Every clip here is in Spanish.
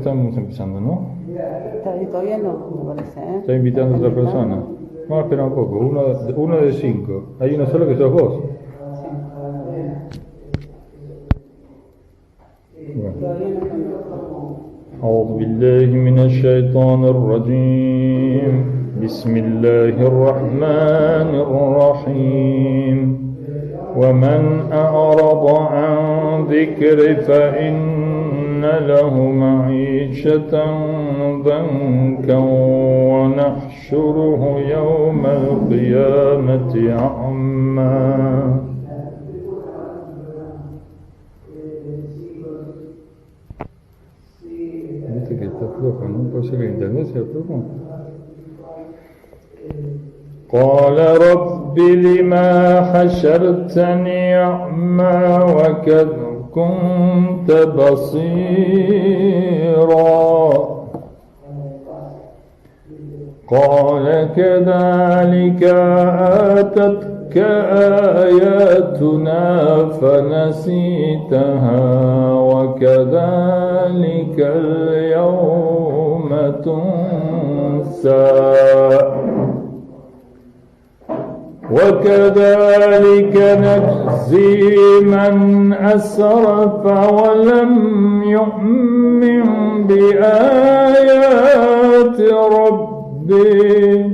Estamos empezando, ¿no? Todavía no, me parece, ¿eh? Está invitando a otra persona. Vamos a esperar un poco. Uno de 5. Hay uno solo que sos vos. أعوذ بالله من الشيطان الرجيم بسم الله الرحمن الرحيم ومن أعرض عن ذكر فإن له معيشة ضنكا ونحشره يوم القيامة أعمى Dice que está flojo, ¿no? Puede ser que el internet sea flojo. قال رب لما حشرتني أعمى وقد كنت بصيرا قال كذلك آتتك آياتنا فنسيتها وكذلك اليوم تنسى وكذلك نجزي من أسرف ولم يؤمن بآيات ربه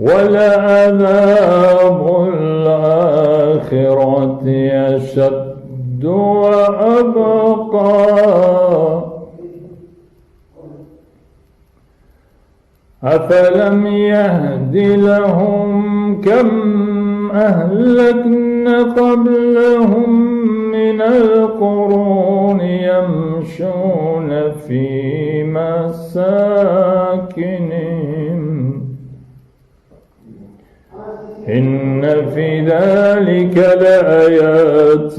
ولعذاب الآخرة أشد وأبقى أفلم يهد لهم كم أهلكنا قبلهم من القرون يمشون في مساكنهم إن في ذلك لآيات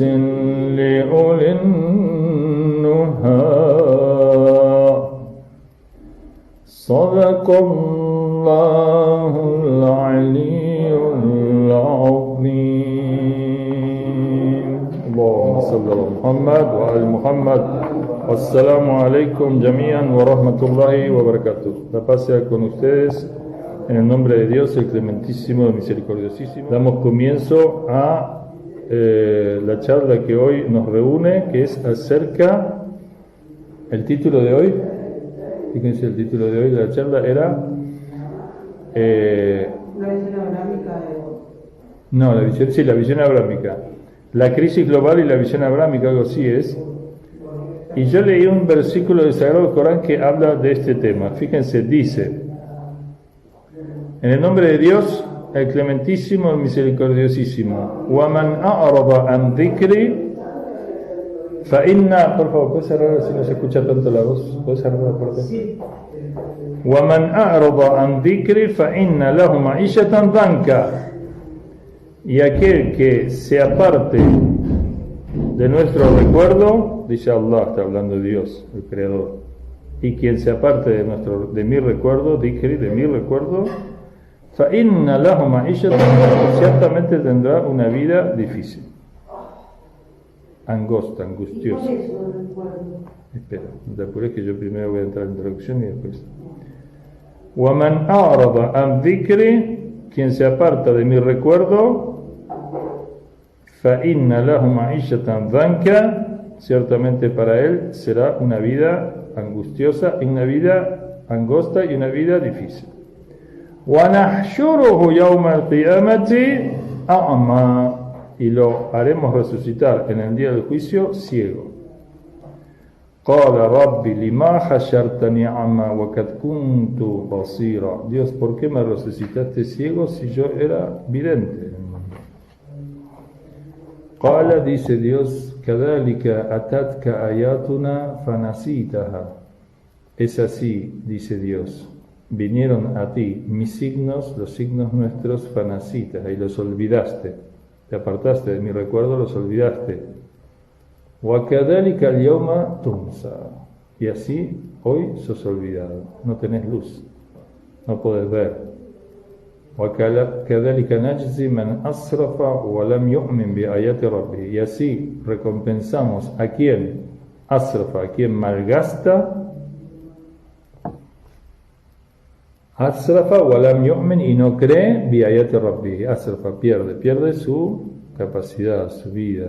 لأولي النهى صدق الله العلي العظيم اللهم صل على محمد وعلى محمد والسلام عليكم جميعا ورحمة الله وبركاته. La paz sea con ustedes en el nombre de Dios, el clementísimo, el misericordiosísimo. Damos comienzo a la charla que hoy nos reúne, que es acerca, el título de hoy, fíjense, el título de hoy de la charla era La visión abrámica no, la visión abrámica, la crisis global y la visión abrámica, algo así es. Y yo leí un versículo del Sagrado Corán que habla de este tema. Fíjense, dice: en el nombre de Dios, el clementísimo, el misericordiosísimo. وَمَنْ أَعْرَضَ عَنْ ذِكْرِي فَإِنَّ, por favor, ¿puedes cerrar si no se escucha tanto la voz? ¿Puedes cerrar la puerta? Sí. وَمَنْ أَعْرَضَ عَنْ ذِكْرِي فَإِنَّ لَهُ مَعِيشَةً ضَنْكًا. Y aquel que se aparte de nuestro recuerdo, dice Allah, está hablando Dios, el Creador, y quien se aparte de mi recuerdo, dhikri, de mi recuerdo, فَإِنَّ لَهُ مَعِيشَةً ضَنْكًا, ciertamente tendrá una vida difícil, angosta, angustiosa. Espera, no te apures que yo primero voy a entrar en introducción y después. وَمَنْ أَعْرَضَ عَنْ ذِكْرِي, quien se aparta de mi recuerdo, فَإِنَّ لَهُ مَعِيشَةً ضَنْكًا, ciertamente para él será una vida angustiosa, una vida angosta y una vida difícil. وَنَحْشُرُهُ يَوْمَ الْقِيَامَةِ أَعْمَى, y lo haremos resucitar en el día del juicio ciego. Qala Rabbi lima hashartani a'ma wa qad kuntu basira. Dios, ¿por qué me resucitaste ciego si yo era vidente? Qala, dice Dios, kadhalika atatka ayatuna fanasitaha. Es así, dice Dios, vinieron a ti mis signos, los signos nuestros, fanasitas, y los olvidaste. Te apartaste de mi recuerdo, los olvidaste. وَكَذَلِكَ الْيَوْمَ تُنْسَى. Y así, hoy sos olvidado, no tenés luz, no podés ver. وَكَذَلِكَ نَجْزِي مَنْ أَسْرَفَ وَلَمْ يُؤْمِنْ بِآيَاتِ رَبِّهِ. Y así recompensamos a quien asrafa, a quien malgasta, asrafa walam yu'min, y no cree biayati rabbi. Asrafa, pierde su capacidad, su vida.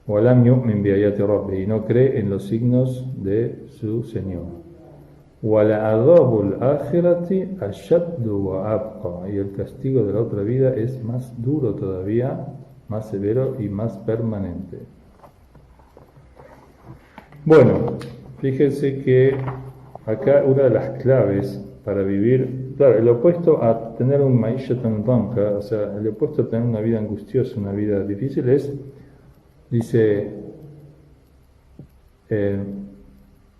Walam yu'min biayati rabbi, y no cree en los signos de su Señor. Wala adhabul akhirati ashaddu wa abqa, y el castigo de la otra vida es más duro todavía, más severo y más permanente. Bueno, fíjense que acá una de las claves para vivir, claro, el opuesto a tener un ma'ishatan danka, o sea, el opuesto a tener una vida angustiosa, una vida difícil es, dice,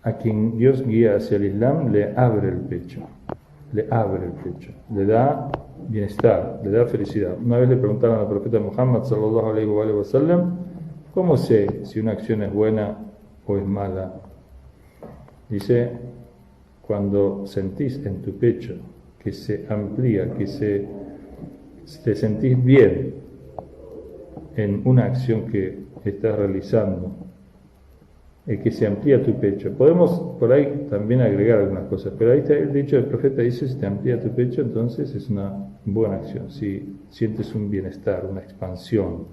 a quien Dios guía hacia el Islam le abre el pecho, le da bienestar, le da felicidad. Una vez le preguntaron al profeta Muhammad sallallahu alaihi wa sallam, ¿cómo sé si una acción es buena o es mala? Dice, cuando sentís en tu pecho que se amplía, que te sentís bien en una acción que estás realizando, que se amplía tu pecho. Podemos por ahí también agregar algunas cosas, pero ahí está el dicho del profeta, dice, si te amplía tu pecho, entonces es una buena acción. Si sientes un bienestar, una expansión,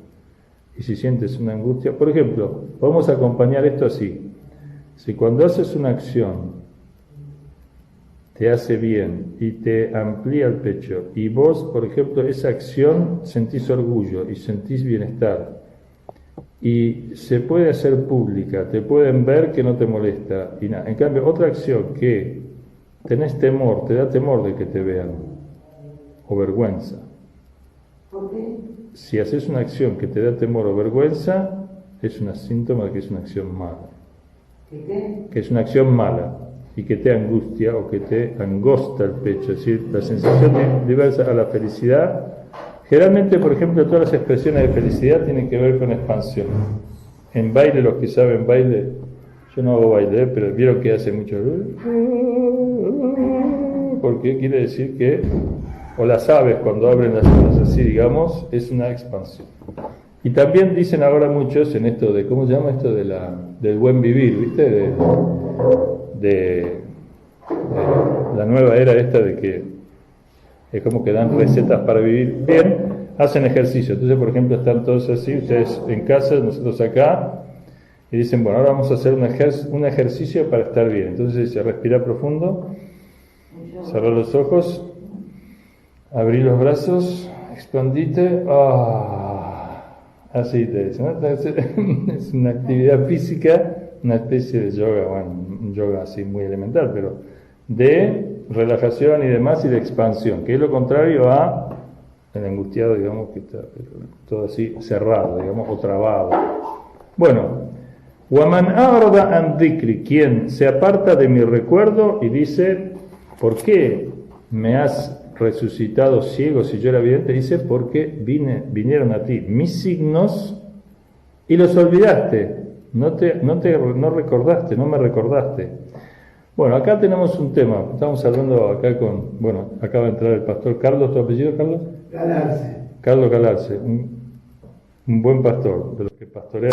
y si sientes una angustia, por ejemplo, podemos acompañar esto así. Si cuando haces una acción te hace bien y te amplía el pecho, y vos, por ejemplo, esa acción sentís orgullo y sentís bienestar, y se puede hacer pública, te pueden ver que no te molesta, y nada. En cambio, otra acción que tenés temor, te da temor de que te vean, o vergüenza. ¿Por qué? Si haces una acción que te da temor o vergüenza, es un síntoma de que es una acción mala. ¿Qué? Que es una acción mala y que te angustia o que te angosta el pecho, es decir, la sensación diversa a la felicidad. Generalmente, por ejemplo, todas las expresiones de felicidad tienen que ver con expansión. En baile, los que saben baile, yo no hago baile, pero vieron que hace mucho, porque quiere decir que, o las aves cuando abren las alas así, digamos, es una expansión. Y también dicen ahora muchos en esto de, ¿cómo se llama esto? Del buen vivir, ¿viste? De la nueva era esta de que es como que dan recetas para vivir bien, hacen ejercicio. Entonces, por ejemplo, están todos así, ustedes en casa, nosotros acá, y dicen, bueno, ahora vamos a hacer un ejercicio para estar bien. Entonces se respira profundo, cerrar los ojos, abrir los brazos, expandite, así te dicen, ¿no? Es una actividad física, una especie de yoga, bueno, un yoga así muy elemental, pero de relajación y demás y de expansión, que es lo contrario a el angustiado, digamos, que está todo así cerrado, digamos, o trabado. Bueno, وَمَنْ أَعْرَضَ عَنْ ذِكْرِ, quien se aparta de mi recuerdo y dice, ¿por qué me has resucitado ciego si yo era vidente? Dice, porque vinieron a ti mis signos y los olvidaste, no recordaste, no me recordaste. Bueno, acá tenemos un tema, estamos hablando acá bueno, acaba de entrar el pastor Carlos, ¿tu apellido, Carlos? Calarse. Carlos Calarse, un buen pastor, de los que pastorean.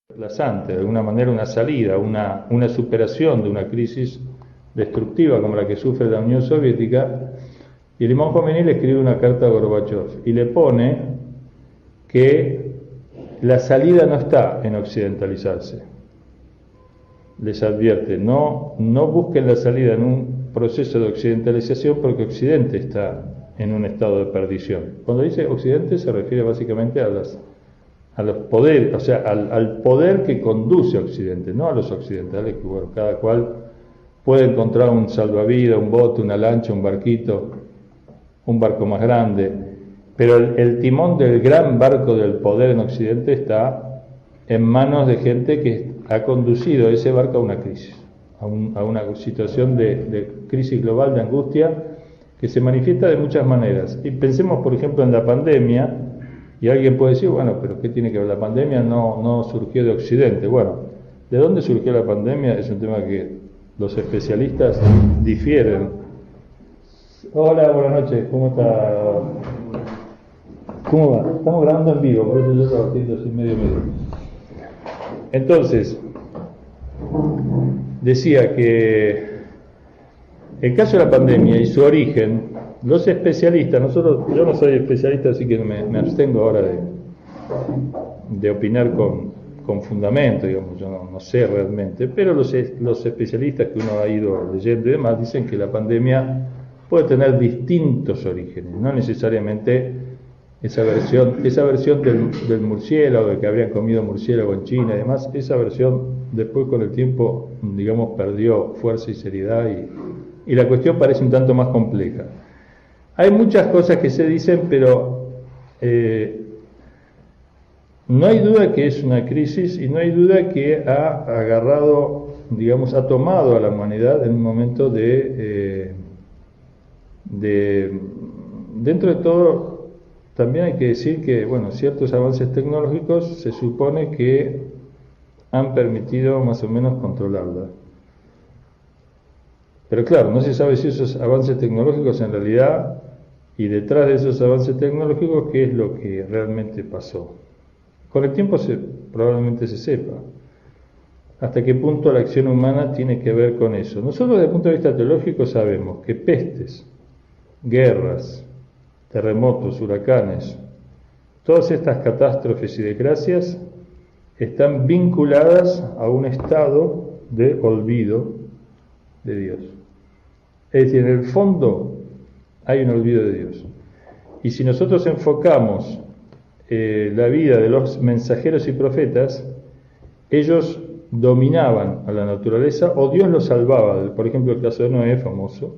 desplazante, de alguna manera una salida, una superación de una crisis destructiva como la que sufre la Unión Soviética, y el imam Khomeini le escribe una carta a Gorbachev y le pone que la salida no está en occidentalizarse. Les advierte, no busquen la salida en un proceso de occidentalización porque Occidente está en un estado de perdición. Cuando dice Occidente se refiere básicamente a los poderes, o sea, al poder que conduce a Occidente, no a los occidentales, que bueno, cada cual puede encontrar un salvavidas, un bote, una lancha, un barquito, un barco más grande, pero el timón del gran barco del poder en Occidente está en manos de gente que ha conducido ese barco a una crisis, a una situación de crisis global, de angustia, que se manifiesta de muchas maneras. Y pensemos, por ejemplo, en la pandemia, y alguien puede decir, bueno, pero ¿qué tiene que ver? La pandemia no surgió de Occidente. Bueno, ¿de dónde surgió la pandemia? Es un tema que los especialistas difieren. Hola, buenas noches, ¿cómo está? ¿Cómo va? Estamos grabando en vivo, por eso yo estaba haciendo así medio. Entonces, decía que el caso de la pandemia y su origen, los especialistas, yo no soy especialista, así que me abstengo ahora de opinar con fundamento, digamos, yo no sé realmente, pero los especialistas que uno ha ido leyendo y demás dicen que la pandemia puede tener distintos orígenes, no necesariamente esa versión del murciélago, de que habrían comido murciélago en China y demás, esa versión después con el tiempo, digamos, perdió fuerza y seriedad y la cuestión parece un tanto más compleja. Hay muchas cosas que se dicen, pero no hay duda que es una crisis y no hay duda que ha agarrado, digamos, ha tomado a la humanidad en un momento dentro de todo. También hay que decir que, bueno, ciertos avances tecnológicos se supone que han permitido más o menos controlarla. Pero claro, no se sabe si esos avances tecnológicos en realidad, y detrás de esos avances tecnológicos, qué es lo que realmente pasó. Con el tiempo probablemente se sepa hasta qué punto la acción humana tiene que ver con eso. Nosotros desde el punto de vista teológico sabemos que pestes, guerras, terremotos, huracanes, todas estas catástrofes y desgracias están vinculadas a un estado de olvido de Dios. Es decir, en el fondo hay un olvido de Dios. Y si nosotros enfocamos la vida de los mensajeros y profetas, ellos dominaban a la naturaleza o Dios los salvaba. Por ejemplo, el caso de Noé, famoso,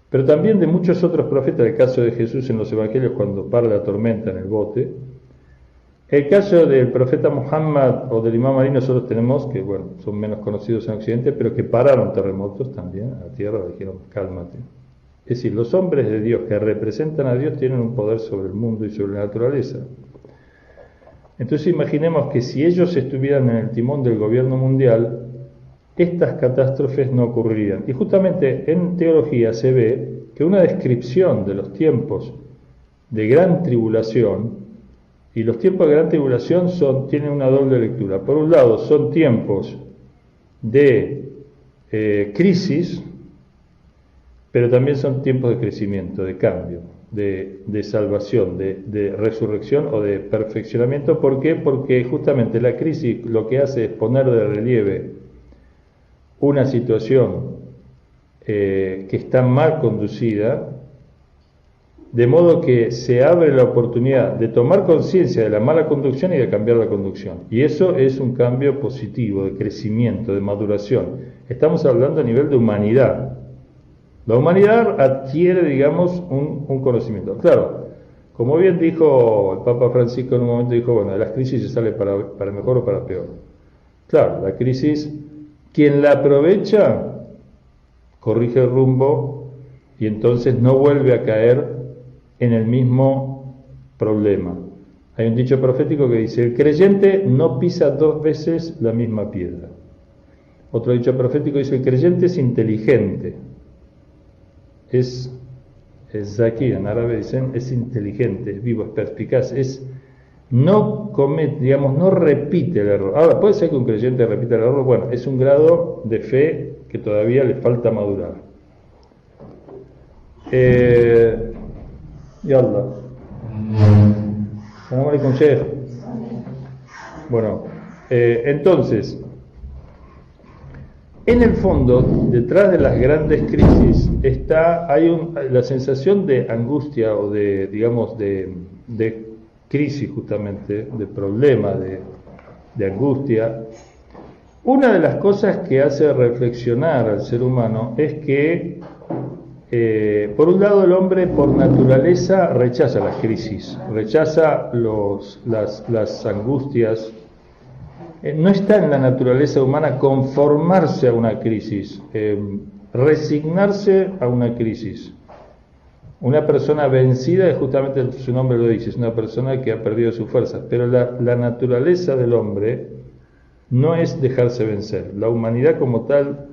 pero también de muchos otros profetas, el caso de Jesús en los evangelios cuando para la tormenta en el bote, el caso del profeta Muhammad o del imam Ali nosotros tenemos, que bueno, son menos conocidos en Occidente, pero que pararon terremotos también a la tierra, dijeron cálmate. Es decir, los hombres de Dios que representan a Dios tienen un poder sobre el mundo y sobre la naturaleza. Entonces imaginemos que si ellos estuvieran en el timón del gobierno mundial, estas catástrofes no ocurrirían. Y justamente en teología se ve que una descripción de los tiempos de gran tribulación, y los tiempos de gran tribulación tienen una doble lectura. Por un lado, son tiempos de crisis, pero también son tiempos de crecimiento, de cambio, de salvación, de resurrección o de perfeccionamiento. ¿Por qué? Porque justamente la crisis lo que hace es poner de relieve una situación que está mal conducida, de modo que se abre la oportunidad de tomar conciencia de la mala conducción y de cambiar la conducción. Y eso es un cambio positivo, de crecimiento, de maduración. Estamos hablando a nivel de humanidad. La humanidad adquiere, digamos, un conocimiento. Claro, como bien dijo el Papa Francisco en un momento, dijo, bueno, de las crisis se sale para mejor o para peor. Claro, la crisis, quien la aprovecha, corrige el rumbo y entonces no vuelve a caer en el mismo problema. Hay un dicho profético que dice, el creyente no pisa 2 veces la misma piedra. Otro dicho profético dice, el creyente es inteligente. Es zaki, en árabe dicen, es inteligente, es vivo, es perspicaz, es no comete, digamos, no repite el error. Ahora, puede ser que un creyente repita el error, bueno, es un grado de fe que todavía le falta madurar. Yallah. Salam alaikum, Sheikh. Bueno, entonces, en el fondo, detrás de las grandes crisis hay la sensación de angustia o de, digamos, de crisis justamente, de problema, de angustia. Una de las cosas que hace reflexionar al ser humano es que, por un lado, el hombre por naturaleza rechaza las crisis, rechaza las angustias. No está en la naturaleza humana conformarse a una crisis, resignarse a una crisis. Una persona vencida, es justamente su nombre lo dice, es una persona que ha perdido sus fuerzas, pero la naturaleza del hombre no es dejarse vencer. La humanidad como tal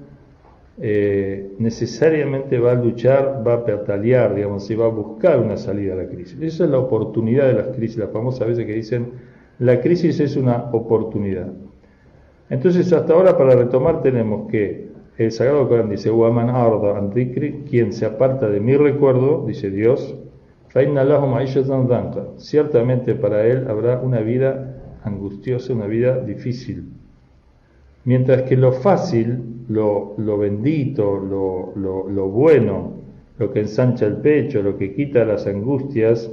necesariamente va a luchar, va a patalear, digamos, y va a buscar una salida a la crisis. Esa es la oportunidad de las crisis, las famosas veces que dicen, la crisis es una oportunidad. Entonces, hasta ahora, para retomar, tenemos que el Sagrado Corán dice, "Waman arda an dhikri", quien se aparta de mi recuerdo, dice Dios, fa inna lahu ma'ishatan danqa, ciertamente para él habrá una vida angustiosa, una vida difícil. Mientras que lo fácil, lo bendito, lo bueno, lo que ensancha el pecho, lo que quita las angustias,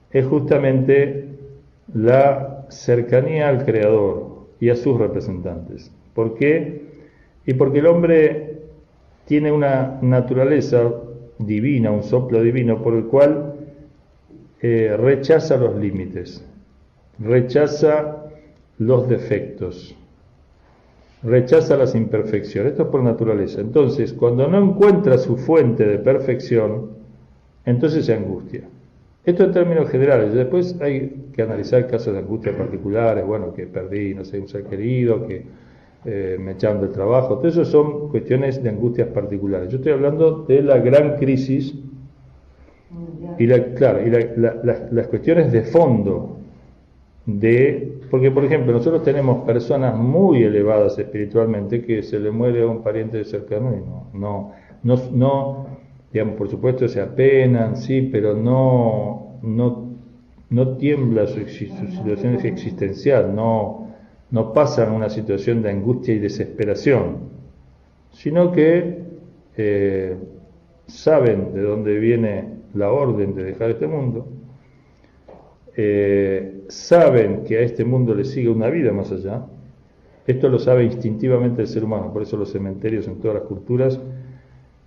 es justamente la cercanía al Creador y a sus representantes. ¿Por qué? Y porque el hombre tiene una naturaleza divina, un soplo divino, por el cual rechaza los límites, rechaza los defectos, rechaza las imperfecciones. Esto es por naturaleza. Entonces, cuando no encuentra su fuente de perfección, entonces se angustia. Esto en términos generales. Después hay que analizar casos de angustia particulares, bueno, que perdí, no sé, un ser querido, que me echaron del trabajo. Todo eso son cuestiones de angustias particulares. Yo estoy hablando de la gran crisis y las cuestiones de fondo porque, por ejemplo, nosotros tenemos personas muy elevadas espiritualmente que se le muere a un pariente cercano y no, digamos, por supuesto se apenan, sí, pero no tiembla su situación existencial, no pasan una situación de angustia y desesperación, sino que saben de dónde viene la orden de dejar este mundo, saben que a este mundo le sigue una vida más allá. Esto lo sabe instintivamente el ser humano, por eso los cementerios en todas las culturas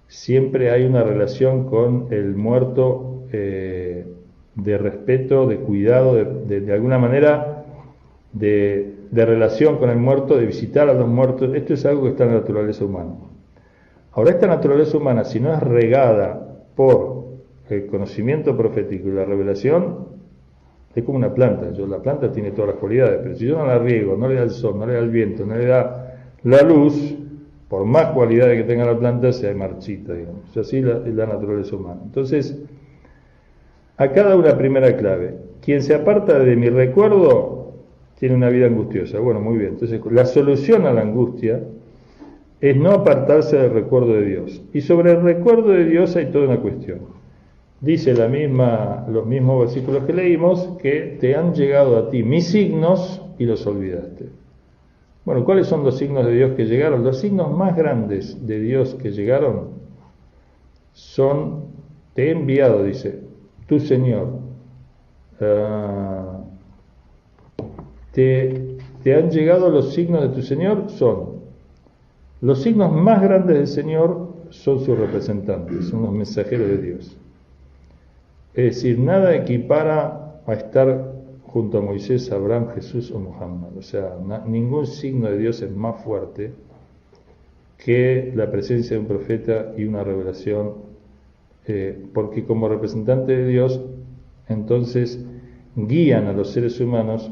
siempre hay una relación con el muerto de respeto, de cuidado, de alguna manera de relación con el muerto, de visitar a los muertos. Esto es algo que está en la naturaleza humana. Ahora, esta naturaleza humana, si no es regada por el conocimiento profético y la revelación, es como una planta. La planta tiene todas las cualidades, pero si yo no la riego, no le da el sol, no le da el viento, no le da la luz, por más cualidades que tenga la planta, se marchita, digamos. Así es la naturaleza humana. Entonces, acá da una primera clave. Quien se aparta de mi recuerdo tiene una vida angustiosa. Bueno, muy bien. Entonces, la solución a la angustia es no apartarse del recuerdo de Dios. Y sobre el recuerdo de Dios hay toda una cuestión. Dice los mismos versículos que leímos, que te han llegado a ti mis signos y los olvidaste. Bueno, ¿cuáles son los signos de Dios que llegaron? Los signos más grandes de Dios que llegaron son, te he enviado, dice, tu Señor. Te han llegado los signos de tu Señor, los signos más grandes del Señor son sus representantes, son los mensajeros de Dios. Es decir, nada equipara a estar junto a Moisés, Abraham, Jesús o Muhammad. O sea, ningún signo de Dios es más fuerte que la presencia de un profeta y una revelación, porque como representante de Dios, entonces guían a los seres humanos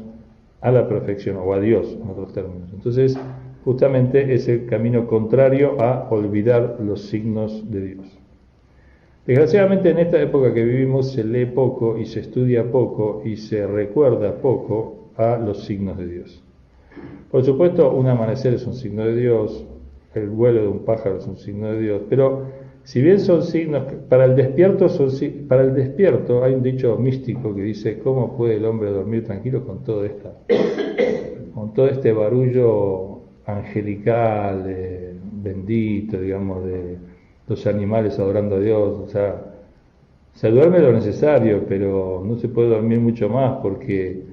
a la perfección, o a Dios, en otros términos. Entonces, justamente es el camino contrario a olvidar los signos de Dios. Desgraciadamente en esta época que vivimos se lee poco y se estudia poco y se recuerda poco a los signos de Dios. Por supuesto, un amanecer es un signo de Dios, el vuelo de un pájaro es un signo de Dios, pero si bien son signos, para el despierto hay un dicho místico que dice, ¿cómo puede el hombre dormir tranquilo con todo este barullo angelical, bendito, digamos, de los animales adorando a Dios? O sea, se duerme lo necesario, pero no se puede dormir mucho más porque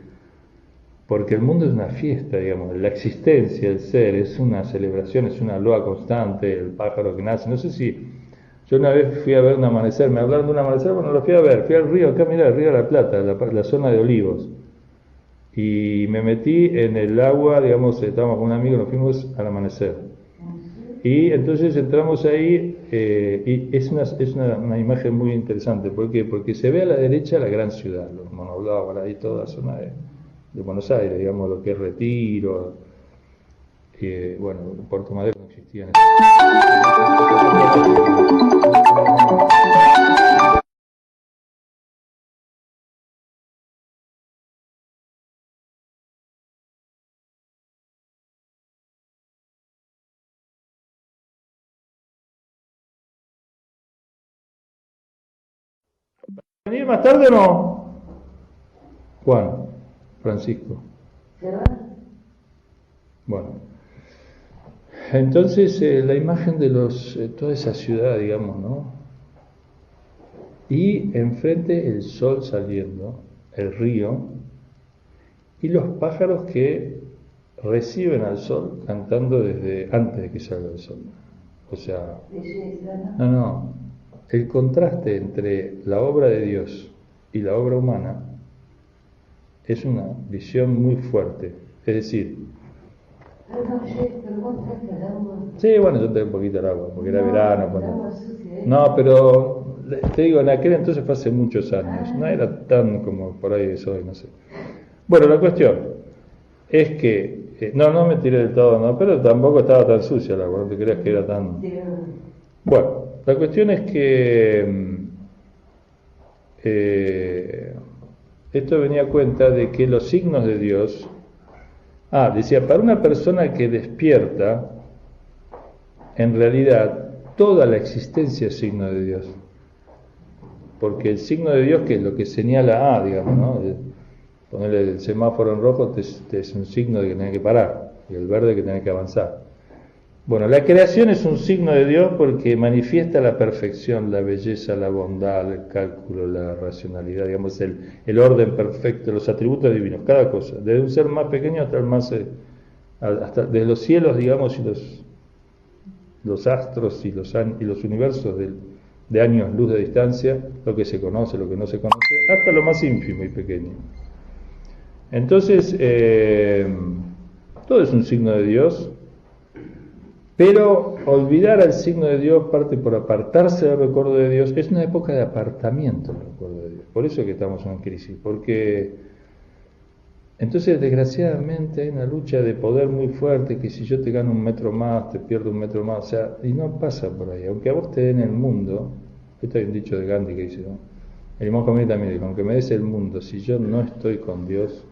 el mundo es una fiesta, digamos, la existencia, el ser, es una celebración, es una loa constante, el pájaro que nace. No sé si, yo una vez fui a ver un amanecer, me hablaron de un amanecer, bueno, lo fui a ver, fui al río, acá mirá, el río de la Plata, la zona de Olivos, y me metí en el agua, digamos, estábamos con un amigo, nos fuimos al amanecer. Y entonces entramos ahí, y es una imagen muy interesante, ¿por qué? Porque se ve a la derecha la gran ciudad, los monoblovos, ahí toda la zona de Buenos Aires, digamos, lo que es Retiro, bueno, Puerto Madero no existía en ese ¿Venir más tarde o no? Juan, Francisco. ¿Se va? Bueno, entonces la imagen de toda esa ciudad, digamos, ¿no? Y enfrente el sol saliendo, el río, y los pájaros que reciben al sol cantando desde antes de que salga el sol. O sea, no, el contraste entre la obra de Dios y la obra humana es una visión muy fuerte. Es decir, sí, bueno, yo tengo un poquito de agua, porque era verano. No, pero te digo, en aquel entonces fue hace muchos años, no era tan como por ahí es hoy, no sé. Bueno, la cuestión es que, no me tiré del todo, no, pero tampoco estaba tan sucia el agua, no te creas que era tan... Bueno, la cuestión es que esto venía a cuenta de que los signos de Dios, decía, para una persona que despierta, en realidad toda la existencia es signo de Dios, porque el signo de Dios, que es lo que señala digamos, ¿no? Ponerle el semáforo en rojo es un signo de que tenés que parar, y el verde que tenés que avanzar. Bueno, la creación es un signo de Dios porque manifiesta la perfección, la belleza, la bondad, el cálculo, la racionalidad, digamos, el orden perfecto, los atributos divinos, cada cosa, desde un ser más pequeño hasta el más, hasta desde los cielos, digamos, y los astros y los universos de años luz de distancia, lo que se conoce, lo que no se conoce, hasta lo más ínfimo y pequeño. Entonces, todo es un signo de Dios, pero olvidar al signo de Dios parte por apartarse del recuerdo de Dios. Es una época de apartamiento del recuerdo de Dios. Por eso es que estamos en crisis, porque entonces desgraciadamente hay una lucha de poder muy fuerte, que si yo te gano un metro más, te pierdo un metro más, o sea, y no pasa por ahí. Aunque a vos te den el mundo, esto hay un dicho de Gandhi que dice, ¿no? El Imam Khomeini también dijo, aunque me des el mundo, si yo no estoy con Dios,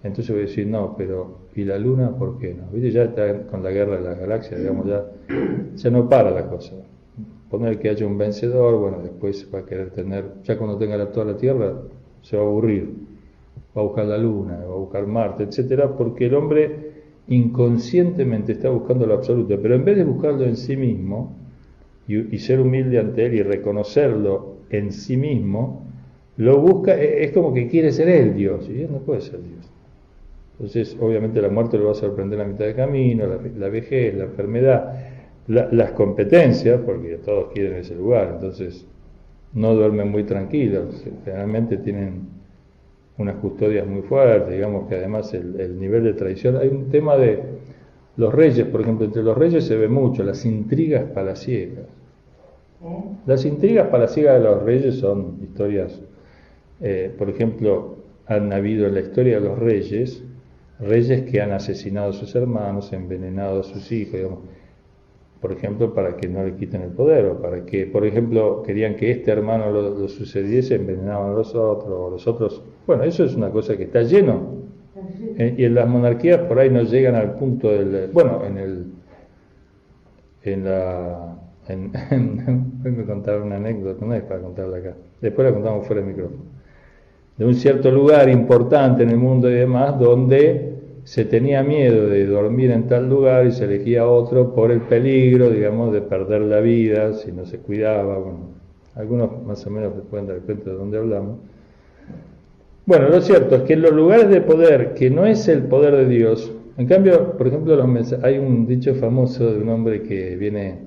entonces voy a decir, no, pero ¿y la luna por qué no? ¿Viste? Ya está con la guerra de las galaxias, digamos, ya no para la cosa. Poner que haya un vencedor, bueno, después va a querer tener, ya cuando tenga toda la Tierra, se va a aburrir, va a buscar la luna, va a buscar Marte, etcétera, porque el hombre inconscientemente está buscando lo absoluto, pero en vez de buscarlo en sí mismo y ser humilde ante él y reconocerlo en sí mismo, lo busca, es como que quiere ser él Dios, y él no puede ser Dios. Entonces, obviamente la muerte lo va a sorprender a mitad de camino, la vejez, la enfermedad, las competencias, porque todos quieren ese lugar, entonces no duermen muy tranquilos, generalmente tienen unas custodias muy fuertes, digamos que además el nivel de traición, hay un tema de los reyes, por ejemplo, entre los reyes se ve mucho, las intrigas palaciegas. Las intrigas palaciegas de los reyes son historias, por ejemplo, han habido en la historia de los reyes que han asesinado a sus hermanos, envenenado a sus hijos, digamos. por ejemplo, para que no le quiten el poder, o para que, por ejemplo, querían que este hermano lo sucediese, envenenaban a los otros, o los otros. Bueno, eso es una cosa que está lleno. Y en las monarquías por ahí no llegan al punto del... Bueno, voy a contar una anécdota, no es para contarla acá, después la contamos fuera del micrófono, de un cierto lugar importante en el mundo y demás, donde se tenía miedo de dormir en tal lugar y se elegía otro por el peligro, digamos, de perder la vida si no se cuidaba. Bueno, algunos más o menos se pueden dar cuenta de dónde hablamos. Bueno, lo cierto es que en los lugares de poder, que no es el poder de Dios, en cambio, por ejemplo, hay un dicho famoso de un hombre que viene,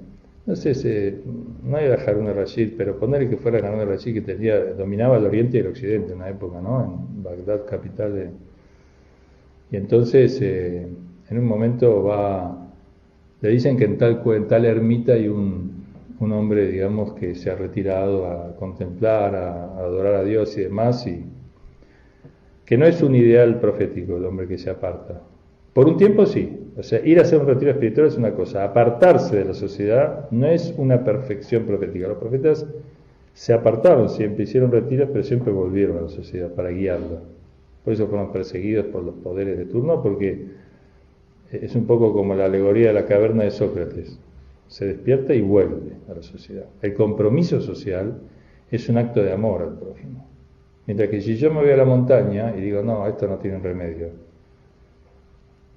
no sé, no era Harun al-Rashid, pero ponerle que fuera Harun al-Rashid, que dominaba el oriente y el occidente en una época, ¿no? En Bagdad, capital de... Y entonces, en un momento le dicen que en tal ermita hay un hombre, digamos, que se ha retirado a contemplar, a adorar a Dios y demás, y que no es un ideal profético el hombre que se aparta. Por un tiempo sí, o sea, ir a hacer un retiro espiritual es una cosa, apartarse de la sociedad no es una perfección profética. Los profetas se apartaron siempre, hicieron retiros, pero siempre volvieron a la sociedad para guiarla. Por eso fueron perseguidos por los poderes de turno, porque es un poco como la alegoría de la caverna de Sócrates. Se despierta y vuelve a la sociedad. El compromiso social es un acto de amor al prójimo. Mientras que si yo me voy a la montaña y digo, no, esto no tiene remedio,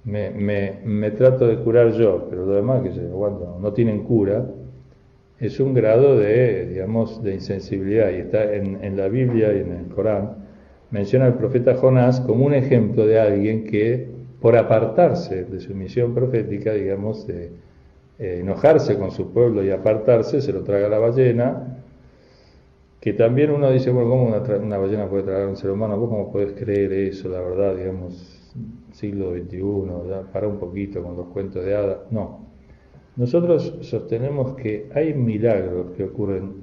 me trato de curar yo, pero lo demás que cuando no tienen cura, es un grado de, digamos, de insensibilidad. Y está en la Biblia y en el Corán, menciona al profeta Jonás como un ejemplo de alguien que, por apartarse de su misión profética, digamos, de enojarse con su pueblo y apartarse, se lo traga la ballena, que también uno dice, bueno, ¿cómo una ballena puede tragar a un ser humano? ¿Vos cómo podés creer eso? La verdad, digamos, siglo XXI, ya para un poquito con los cuentos de hadas. No. Nosotros sostenemos que hay milagros que ocurren,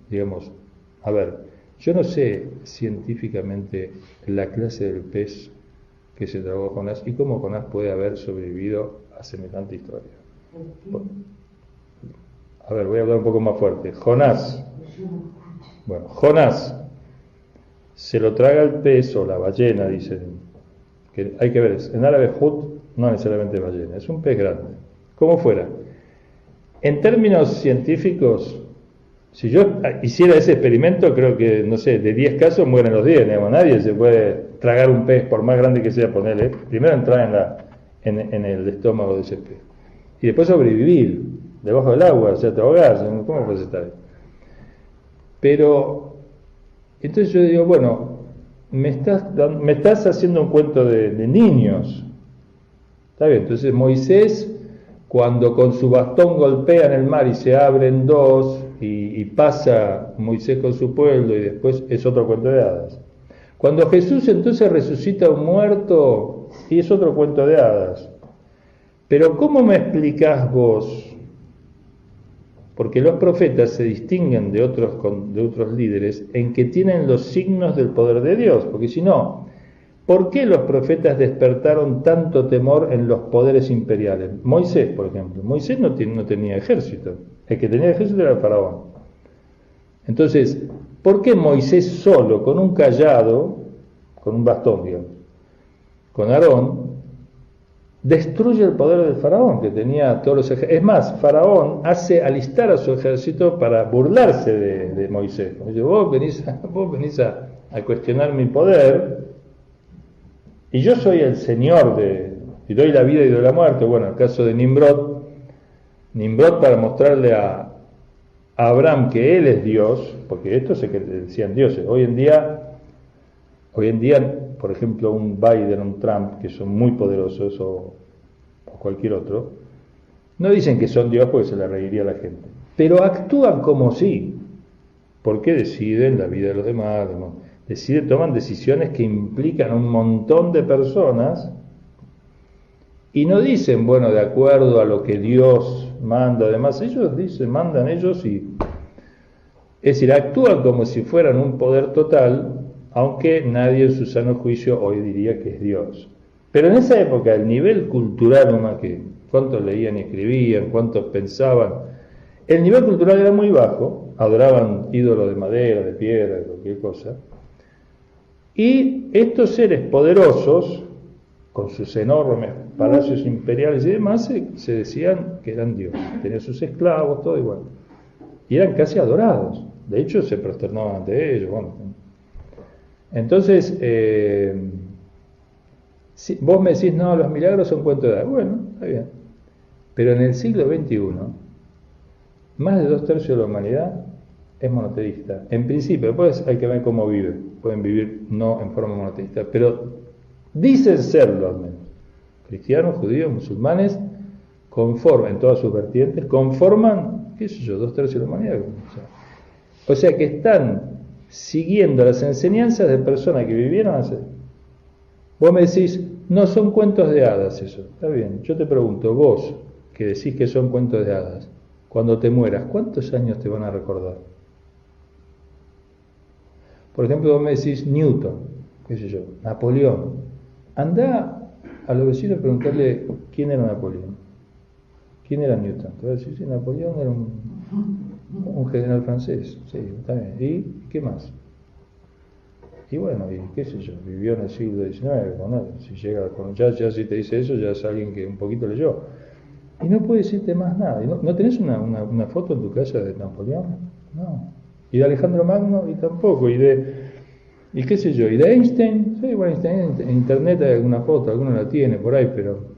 digamos, a ver, yo no sé científicamente la clase del pez que se tragó Jonás y cómo Jonás puede haber sobrevivido a semejante historia. A ver, voy a hablar un poco más fuerte. Jonás se lo traga el pez o la ballena, dicen, que hay que ver, en árabe hut no necesariamente ballena, es un pez grande, como fuera. En términos científicos, si yo hiciera ese experimento, creo que, no sé, de 10 casos mueren los 10, digamos, nadie se puede tragar un pez, por más grande que sea, ponerle, primero entrar en el estómago de ese pez, y después sobrevivir debajo del agua, o sea, te ahogás, ¿cómo puedes estar ahí? Pero, entonces yo digo, bueno, me estás haciendo un cuento de niños, está bien. Entonces Moisés, cuando con su bastón golpea en el mar y se abre en dos, y pasa Moisés con su pueblo, y después es otro cuento de hadas. Cuando Jesús entonces resucita a un muerto, y es otro cuento de hadas. Pero ¿cómo me explicás vos? Porque los profetas se distinguen de otros líderes en que tienen los signos del poder de Dios, porque si no, ¿por qué los profetas despertaron tanto temor en los poderes imperiales? Moisés, por ejemplo. Moisés no tenía ejército. El que tenía ejército era el faraón. Entonces, ¿por qué Moisés solo, con un cayado, con un bastón, digamos, con Aarón, destruye el poder del faraón, que tenía todos los ejércitos? Es más, faraón hace alistar a su ejército para burlarse de Moisés. Dice, vos venís a cuestionar mi poder, y yo soy el Señor y doy la vida y doy la muerte. Bueno, el caso de Nimrod, para mostrarle a Abraham que él es Dios, porque esto se decían dioses. Hoy en día, por ejemplo, un Biden, un Trump, que son muy poderosos, o cualquier otro, no dicen que son Dios porque se le reiría a la gente, pero actúan como sí, porque deciden la vida de los demás, toman decisiones que implican un montón de personas, y no dicen, bueno, de acuerdo a lo que Dios manda. Además, ellos mandan ellos, y es decir, actúan como si fueran un poder total, aunque nadie en su sano juicio hoy diría que es Dios. Pero en esa época el nivel cultural cuántos leían y escribían, cuántos pensaban. El nivel cultural era muy bajo, adoraban ídolos de madera, de piedra, de cualquier cosa. Y estos seres poderosos, con sus enormes palacios imperiales y demás, se decían que eran dioses, tenían sus esclavos, todo igual. Y eran casi adorados, de hecho se prosternaban ante ellos. Bueno. Entonces, si vos me decís, no, los milagros son cuento de hadas. Bueno, está bien. Pero en el siglo XXI, más de 2/3 de la humanidad es monoteísta. En principio, después hay que ver cómo vive. Pueden vivir no en forma monoteísta, pero dicen serlo al menos. Cristianos, judíos, musulmanes, conforman, en todas sus vertientes, conforman, qué sé yo, 2/3 de la humanidad. O sea que están siguiendo las enseñanzas de personas que vivieron hace. Vos me decís, no son cuentos de hadas eso. Está bien, yo te pregunto, vos que decís que son cuentos de hadas, cuando te mueras, ¿cuántos años te van a recordar? Por ejemplo, vos me decís Newton, qué sé yo, Napoleón. Andá a los vecinos a preguntarle quién era Napoleón. ¿Quién era Newton? Te voy a decir, sí, Napoleón era un general francés. Sí, está bien. ¿Y qué más? Y bueno, y qué sé yo, vivió en el siglo XIX, ¿no? Si llega con ya si te dice eso, ya es alguien que un poquito leyó. Y no puede decirte más nada. ¿No tenés una foto en tu casa de Napoleón? No. Y de Alejandro Magno, y tampoco. Y qué sé yo, y de Einstein, sí, bueno, en internet hay alguna foto, alguno la tiene por ahí, pero...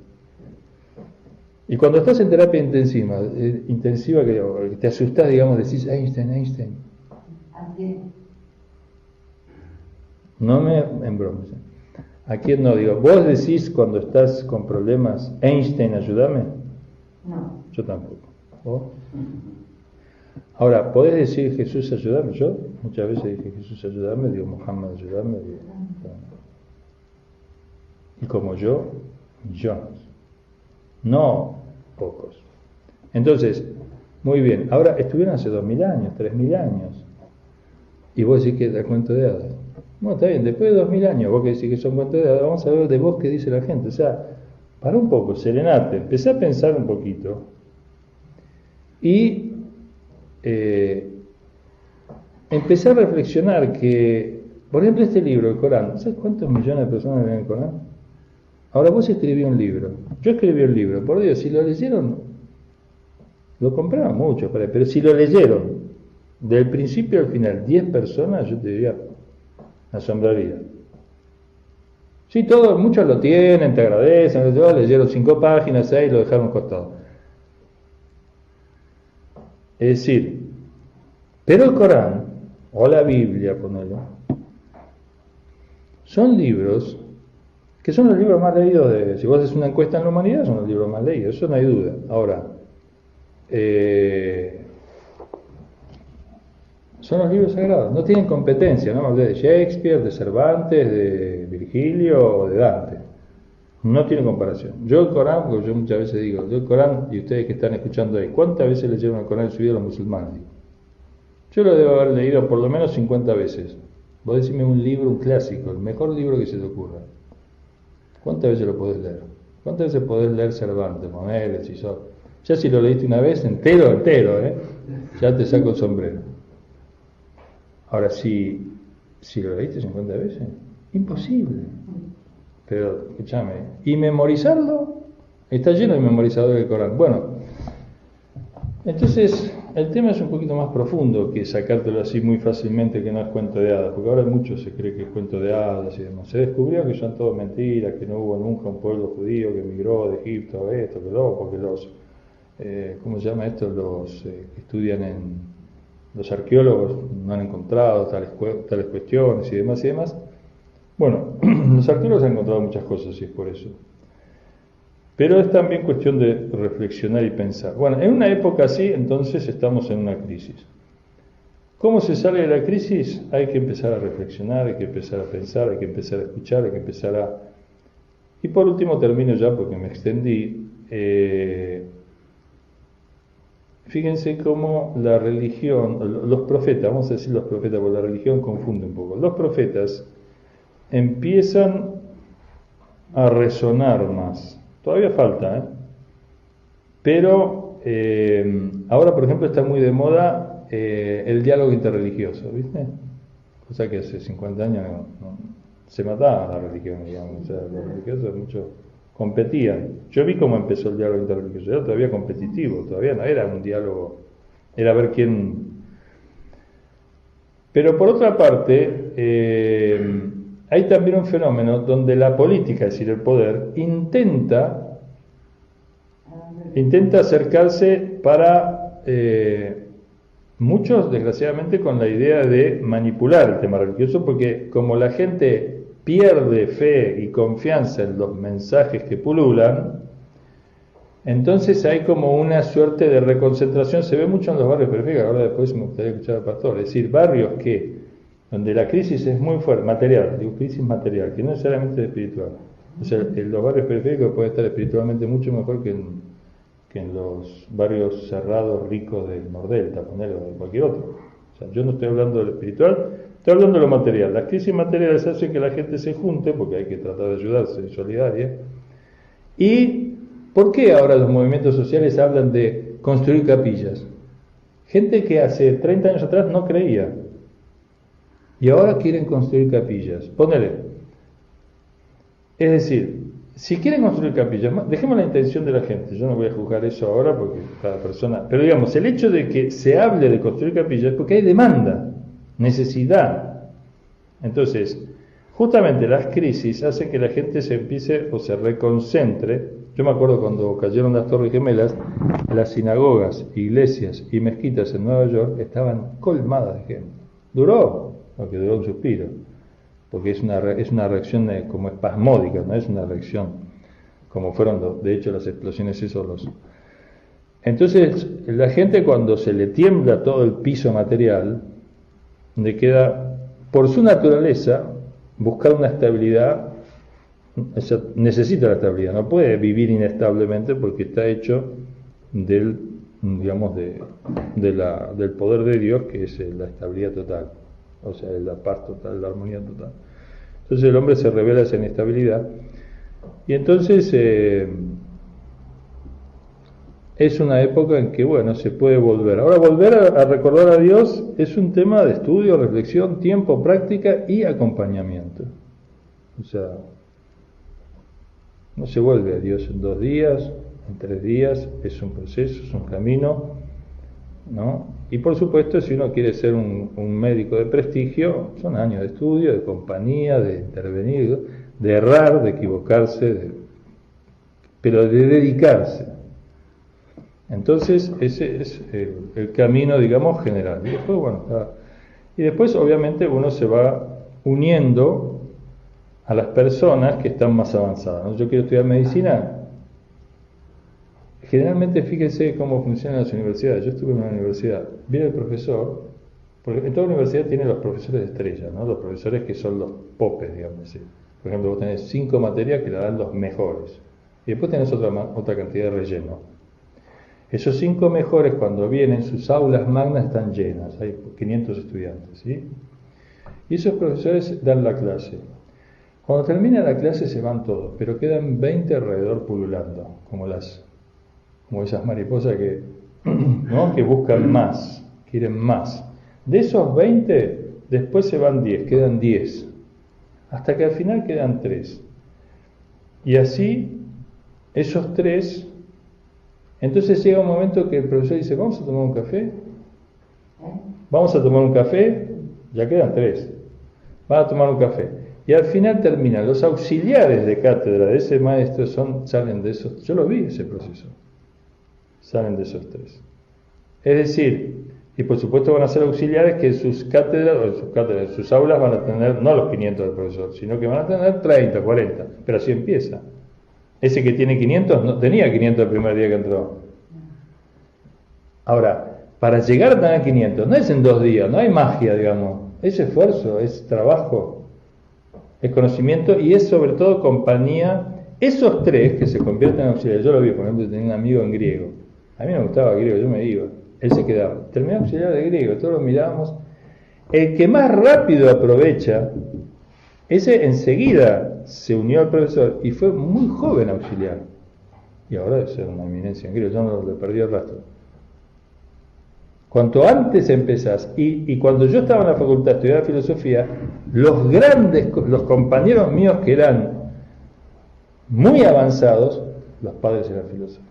Y cuando estás en terapia intensiva que te asustás, digamos, decís Einstein. ¿A quién? No me embromes. ¿A quién no? Digo, vos decís cuando estás con problemas, Einstein, ayúdame. No. Yo tampoco. ¿Vos? Ahora, ¿podés decir Jesús, ayúdame? Yo muchas veces dije Jesús, ayúdame, digo Mohammed, ayúdame. Y como yo, millones. No pocos. Entonces, muy bien. Ahora, estuvieron hace 2000 años, 3000 años. Y vos decís que es el cuento de hadas. Bueno, está bien, después de 2000 años, vos que decís que son cuentos de hadas, vamos a ver de vos qué dice la gente. O sea, para un poco, serenate, empecé a pensar un poquito. Y empecé a reflexionar que, por ejemplo, este libro, el Corán, ¿sabes cuántos millones de personas leen el Corán? Ahora vos escribí un libro, yo escribí un libro, por Dios, si lo leyeron, lo compraron muchos, pero si lo leyeron del principio al final 10 personas, yo te diría, me asombraría. Sí, muchos lo tienen, te agradecen, leyeron 5 páginas, 6, lo dejaron costado. Es decir, pero el Corán, o la Biblia, ponelo, son libros que son los libros más leídos si vos haces una encuesta en la humanidad, son los libros más leídos, eso no hay duda. Ahora, son los libros sagrados, no tienen competencia, no hablé de Shakespeare, de Cervantes, de Virgilio o de Dante. No tiene comparación. Yo el Corán, porque yo muchas veces digo, yo el Corán, y ustedes que están escuchando ahí, ¿cuántas veces leyeron el Corán en su vida los musulmanes? Digo, yo lo debo haber leído por lo menos 50 veces. Vos decime un libro, un clásico, el mejor libro que se te ocurra. ¿Cuántas veces lo podés leer? ¿Cuántas veces podés leer Cervantes, Moneles, Cisó? Ya si lo leíste una vez, entero, ya te saco el sombrero. Ahora, si lo leíste 50 veces, imposible. Pero, escúchame, ¿y memorizarlo? Está lleno de memorizadores del Corán. Bueno, entonces el tema es un poquito más profundo que sacártelo así muy fácilmente, que no es cuento de hadas, porque ahora mucho se cree que es cuento de hadas y demás. Se descubrió que son todo mentiras, que no hubo nunca un pueblo judío que emigró de Egipto, esto, que lo, porque ¿cómo se llama esto? Los que estudian los arqueólogos no han encontrado tales cuestiones y demás. Bueno, los arqueólogos han encontrado muchas cosas y es por eso. Pero es también cuestión de reflexionar y pensar. Bueno, en una época así, entonces estamos en una crisis. ¿Cómo se sale de la crisis? Hay que empezar a reflexionar, hay que empezar a pensar, hay que empezar a escuchar, hay que empezar a... Y por último termino ya porque me extendí. Fíjense cómo la religión, los profetas, vamos a decir los profetas, porque la religión confunde un poco. Los profetas empiezan a resonar más. Todavía falta, Pero ahora, por ejemplo, está muy de moda el diálogo interreligioso, ¿viste? Cosa que hace 50 años se mataban las religiones, digamos. O sea, los religiosos muchos competían. Yo vi cómo empezó el diálogo interreligioso, era todavía competitivo, todavía no era un diálogo, era ver quién... Pero por otra parte, hay también un fenómeno donde la política, es decir, el poder, intenta acercarse para muchos, desgraciadamente, con la idea de manipular el tema religioso, porque como la gente pierde fe y confianza en los mensajes que pululan, entonces hay como una suerte de reconcentración. Se ve mucho en los barrios periféricos. Ahora después me gustaría escuchar al pastor, es decir, barrios donde la crisis es muy fuerte, material, digo crisis material, que no necesariamente es espiritual. O sea, en los barrios periféricos puede estar espiritualmente mucho mejor que en los barrios cerrados, ricos del Nordelta, ponerlo, o de cualquier otro. O sea, yo no estoy hablando de lo espiritual, estoy hablando de lo material. Las crisis materiales hacen que la gente se junte, porque hay que tratar de ayudarse, y solidaria. ¿Y por qué ahora los movimientos sociales hablan de construir capillas? Gente que hace 30 años atrás no creía, y ahora quieren construir capillas. Ponele. Es decir, si quieren construir capillas, dejemos la intención de la gente, yo no voy a juzgar eso ahora porque cada persona, pero digamos, el hecho de que se hable de construir capillas es porque hay demanda, necesidad. Entonces, justamente las crisis hacen que la gente se empiece o se reconcentre. Yo me acuerdo cuando cayeron las Torres Gemelas, las sinagogas, iglesias y mezquitas en Nueva York estaban colmadas de gente. Duró, porque duró un suspiro. Porque es una reacción como espasmódica, no es una reacción como fueron de hecho las explosiones esos. Entonces la gente, cuando se le tiembla todo el piso material, le queda, por su naturaleza, buscar una estabilidad. O sea, necesita la estabilidad, no puede vivir inestablemente porque está hecho del poder de Dios, que es la estabilidad total. O sea, la paz total, la armonía total. Entonces el hombre se revela esa inestabilidad y entonces es una época en que, bueno, se puede volver. Ahora, volver a recordar a Dios es un tema de estudio, reflexión, tiempo, práctica y acompañamiento. O sea, no se vuelve a Dios en 2 días, en 3 días, es un proceso, es un camino, ¿no? Y por supuesto, si uno quiere ser un médico de prestigio, son años de estudio, de compañía, de intervenir, de errar, de equivocarse, pero de dedicarse. Entonces, ese es el camino, digamos, general. Y después, obviamente, uno se va uniendo a las personas que están más avanzadas, ¿no? Yo quiero estudiar medicina. Generalmente, fíjense cómo funcionan las universidades. Yo estuve en una universidad, viene el profesor, porque en toda universidad tiene los profesores de estrella, ¿no? Los profesores que son los popes, digamos así. Por ejemplo, vos tenés 5 materias que la dan los mejores, y después tenés otra cantidad de relleno. Esos 5 mejores, cuando vienen, sus aulas magnas están llenas, hay 500 estudiantes, ¿sí? Y esos profesores dan la clase. Cuando termina la clase se van todos, pero quedan 20 alrededor pululando, como esas mariposas ¿no? que buscan más, quieren más. De esos 20, después se van 10, quedan 10, hasta que al final quedan 3. Y así, esos 3, entonces llega un momento que el profesor dice, ¿vamos a tomar un café? ¿Vamos a tomar un café? Ya quedan 3. Van a tomar un café. Y al final terminan, los auxiliares de cátedra de ese maestro salen de esos, yo lo vi ese proceso. Salen de esos 3. Es decir, y por supuesto van a ser auxiliares que en sus cátedras, en sus aulas van a tener, no los 500 del profesor, sino que van a tener 30, 40, pero así empieza. Ese que tiene 500, no tenía 500 el primer día que entró. Ahora, para llegar a tener 500, no es en 2 días, no hay magia, digamos, es esfuerzo, es trabajo, es conocimiento y es sobre todo compañía. Esos 3 que se convierten en auxiliares, yo lo vi, por ejemplo, tenía un amigo en griego. A mí me gustaba griego, yo me iba. Él se quedaba. Terminé auxiliar de griego, todos lo mirábamos. El que más rápido aprovecha, ese enseguida se unió al profesor y fue muy joven auxiliar. y ahora debe ser una eminencia en griego, yo no le perdí el rastro. Cuanto antes empezás, y cuando yo estaba en la facultad estudiando filosofía, los compañeros míos que eran muy avanzados, los padres eran filósofos.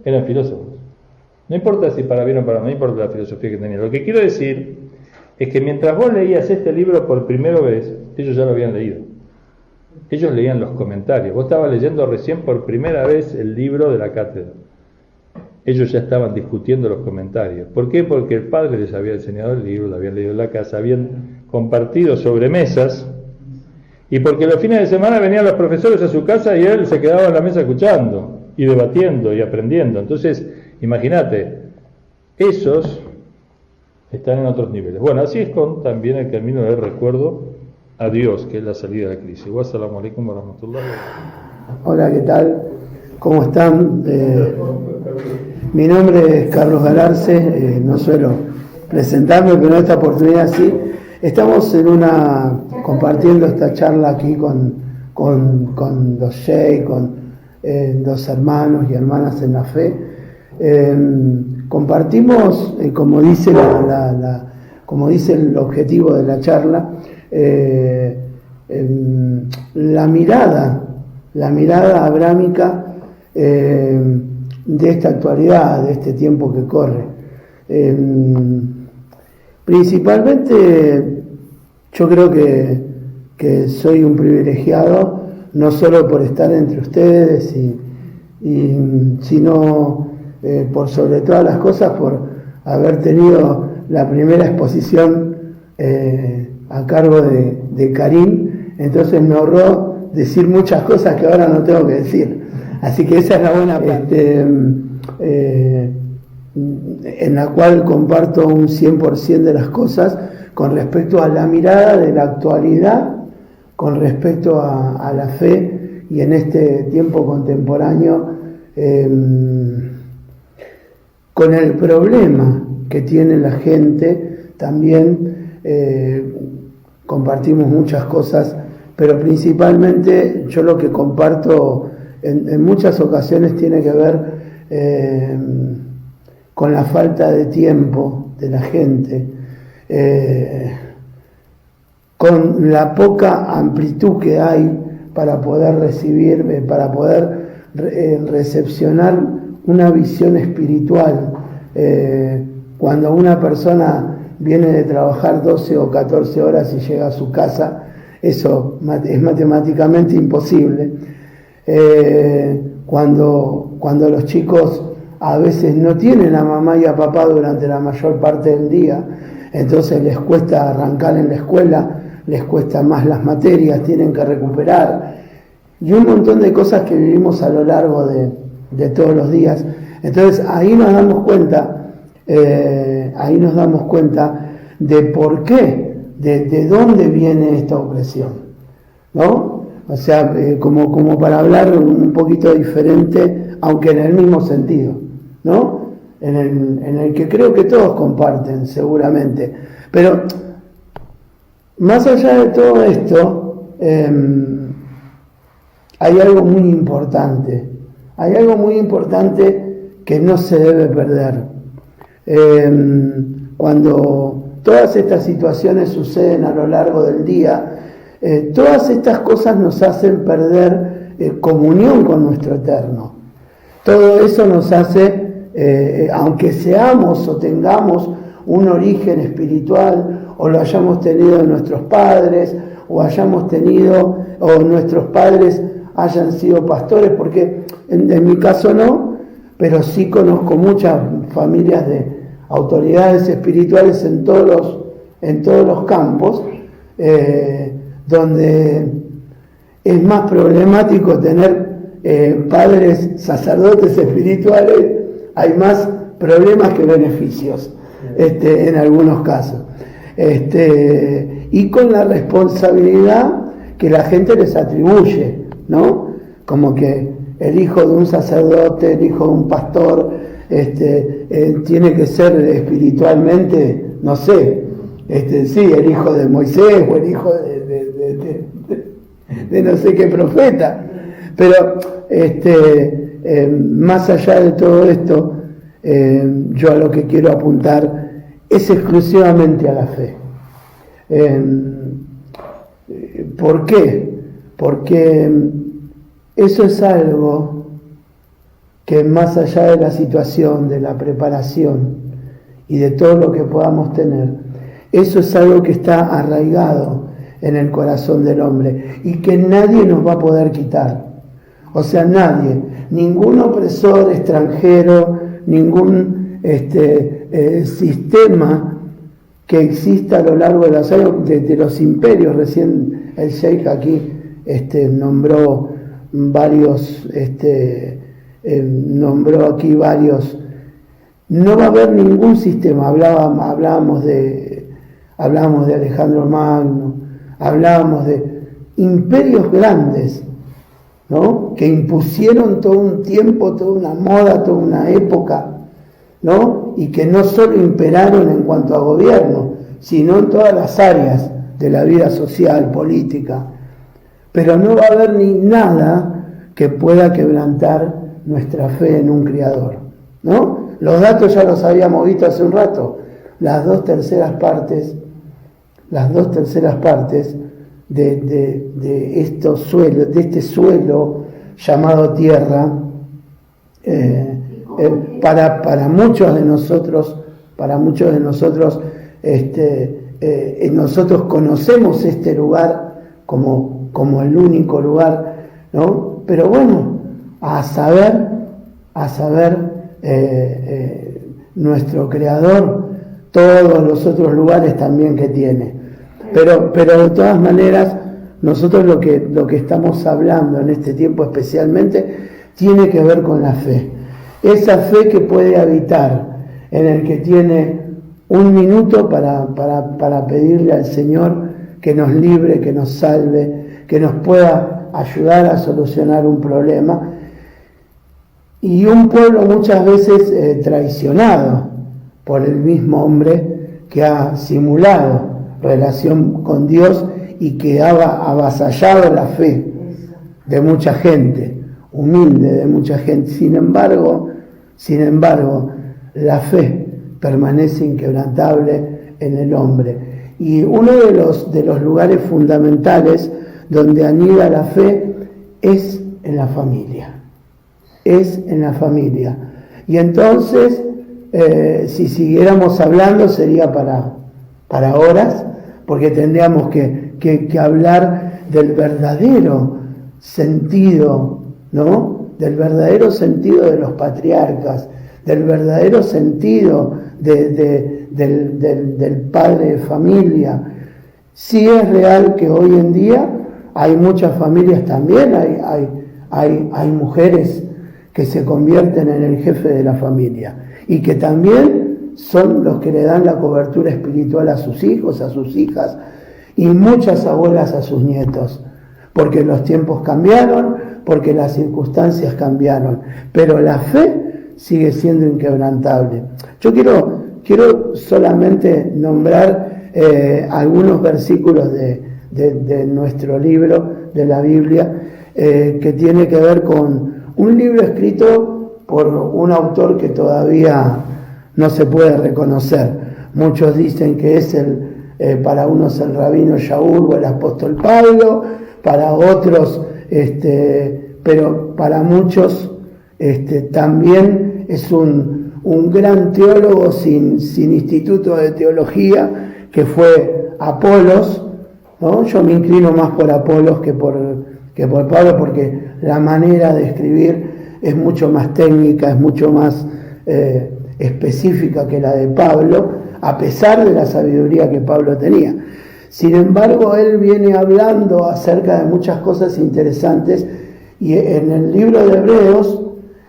Eran filósofos. No importa si para bien o para mal, no importa la filosofía que tenían. Lo que quiero decir es que mientras vos leías este libro por primera vez, ellos ya lo habían leído. Ellos leían los comentarios. Vos estabas leyendo recién por primera vez el libro de la cátedra. Ellos ya estaban discutiendo los comentarios. ¿Por qué? Porque el padre les había enseñado el libro, lo habían leído en la casa, habían compartido sobremesas, y porque los fines de semana venían los profesores a su casa y él se quedaba en la mesa escuchando, y debatiendo, y aprendiendo. Entonces, imagínate, esos están en otros niveles. Bueno, así es con también el camino del recuerdo a Dios, que es la salida de la crisis. Wassalamu alaikum wa rahmatullahi. Hola, ¿qué tal? ¿Cómo están? Mi nombre es Carlos Galarce, no suelo presentarme, pero en esta oportunidad sí. Estamos compartiendo esta charla aquí con los sheikh, con dos hermanos y hermanas en la fe. Compartimos, como dice como dice el objetivo de la charla, la mirada abrámica de esta actualidad, de este tiempo que corre. Principalmente yo creo que soy un privilegiado, no solo por estar entre ustedes, sino por sobre todas las cosas por haber tenido la primera exposición a cargo de Karim. Entonces me ahorró decir muchas cosas que ahora no tengo que decir. Así que esa es la buena parte, en la cual comparto un 100% de las cosas con respecto a la mirada de la actualidad, con respecto a la fe, y en este tiempo contemporáneo, con el problema que tiene la gente. También compartimos muchas cosas, pero principalmente yo lo que comparto en muchas ocasiones tiene que ver con la falta de tiempo de la gente, con la poca amplitud que hay para poder recibir, para poder recepcionar una visión espiritual. Cuando una persona viene de trabajar 12 o 14 horas y llega a su casa, eso es matemáticamente imposible. Cuando los chicos a veces no tienen a mamá y a papá durante la mayor parte del día, entonces les cuesta arrancar en la escuela, les cuesta más las materias, tienen que recuperar, y un montón de cosas que vivimos a lo largo de todos los días. Entonces ahí nos damos cuenta de por qué, de dónde viene esta opresión, ¿no? O sea, como para hablar un poquito diferente, aunque en el mismo sentido, ¿no? En el que creo que todos comparten, seguramente. Pero más allá de todo esto, hay algo muy importante. Hay algo muy importante que no se debe perder. Cuando todas estas situaciones suceden a lo largo del día, todas estas cosas nos hacen perder comunión con nuestro Eterno. Todo eso nos hace, aunque seamos o tengamos un origen espiritual, o lo hayamos tenido de nuestros padres, o nuestros padres hayan sido pastores, porque en mi caso no, pero sí conozco muchas familias de autoridades espirituales en todos los campos, donde es más problemático tener padres sacerdotes espirituales. Hay más problemas que beneficios, en algunos casos, y con la responsabilidad que la gente les atribuye, ¿no? Como que el hijo de un sacerdote, el hijo de un pastor, tiene que ser espiritualmente, no sé, sí, el hijo de Moisés o el hijo de no sé qué profeta, pero más allá de todo esto, yo a lo que quiero apuntar es exclusivamente a la fe. ¿Por qué? Porque eso es algo que más allá de la situación, de la preparación y de todo lo que podamos tener, eso es algo que está arraigado en el corazón del hombre y que nadie nos va a poder quitar. O sea, nadie, ningún opresor extranjero, ningún sistema que exista a lo largo de los años, de los imperios. Recién el Sheikh aquí nombró varios, nombró aquí varios. No va a haber ningún sistema. Hablábamos de Alejandro Magno, hablábamos de imperios grandes, ¿no? Que impusieron todo un tiempo, toda una moda, toda una época, ¿no? Y que no solo imperaron en cuanto a gobierno, sino en todas las áreas de la vida social, política. Pero no va a haber ni nada que pueda quebrantar nuestra fe en un Creador, ¿no? Los datos ya los habíamos visto hace un rato. Las dos terceras partes de estos suelos, de este suelo llamado tierra, para muchos de nosotros, nosotros conocemos este lugar como el único lugar, ¿no? Pero bueno, a saber nuestro Creador todos los otros lugares también que tiene. Pero de todas maneras, nosotros lo que estamos hablando en este tiempo especialmente tiene que ver con la fe. Esa fe que puede habitar en el que tiene un minuto para pedirle al Señor que nos libre, que nos salve, que nos pueda ayudar a solucionar un problema. Y un pueblo muchas veces traicionado por el mismo hombre que ha simulado relación con Dios y que ha avasallado la fe de mucha gente, humilde de mucha gente. Sin embargo, la fe permanece inquebrantable en el hombre. Y uno de los lugares fundamentales donde anida la fe es en la familia. Es en la familia. Y entonces, si siguiéramos hablando, sería para horas, porque tendríamos que hablar del verdadero sentido, ¿no? Del verdadero sentido de los patriarcas, del verdadero sentido del padre de familia. Sí es real que hoy en día hay muchas familias también, hay mujeres que se convierten en el jefe de la familia y que también son los que le dan la cobertura espiritual a sus hijos, a sus hijas y muchas abuelas a sus nietos, porque los tiempos cambiaron, porque las circunstancias cambiaron, pero la fe sigue siendo inquebrantable. Yo quiero solamente nombrar algunos versículos de nuestro libro, de la Biblia, que tiene que ver con un libro escrito por un autor que todavía no se puede reconocer. Muchos dicen que es para unos el rabino Shaul o el apóstol Pablo, para otros, pero para muchos también es un gran teólogo sin instituto de teología, que fue Apolos, ¿no? Yo me inclino más por Apolos que por Pablo, porque la manera de escribir es mucho más técnica, es mucho más específica que la de Pablo, a pesar de la sabiduría que Pablo tenía. Sin embargo, él viene hablando acerca de muchas cosas interesantes, y en el libro de Hebreos,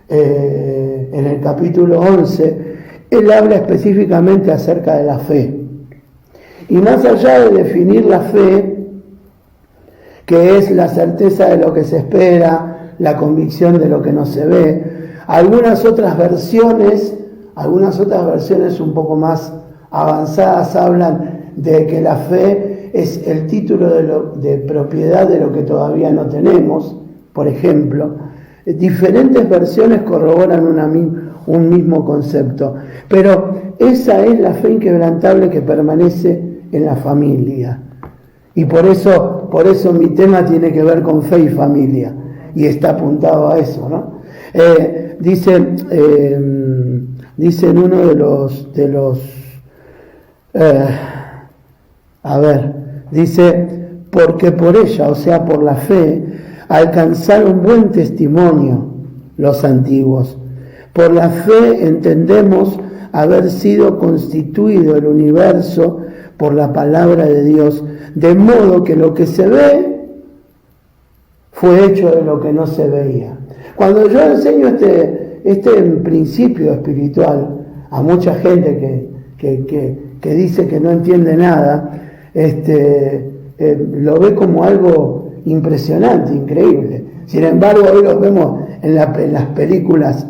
en el capítulo 11, él habla específicamente acerca de la fe. Y más allá de definir la fe, que es la certeza de lo que se espera, la convicción de lo que no se ve, algunas otras versiones un poco más avanzadas hablan de que la fe es el título de propiedad de lo que todavía no tenemos, por ejemplo. Diferentes versiones corroboran un mismo concepto, pero esa es la fe inquebrantable que permanece en la familia. Y por eso mi tema tiene que ver con fe y familia, y está apuntado a eso, ¿no? Dice en uno de los dice, porque por ella, o sea, por la fe, alcanzaron buen testimonio los antiguos. Por la fe entendemos haber sido constituido el universo por la palabra de Dios, de modo que lo que se ve fue hecho de lo que no se veía. Cuando yo enseño este principio espiritual a mucha gente que dice que no entiende nada, lo ve como algo impresionante, increíble. Sin embargo, hoy lo vemos en las películas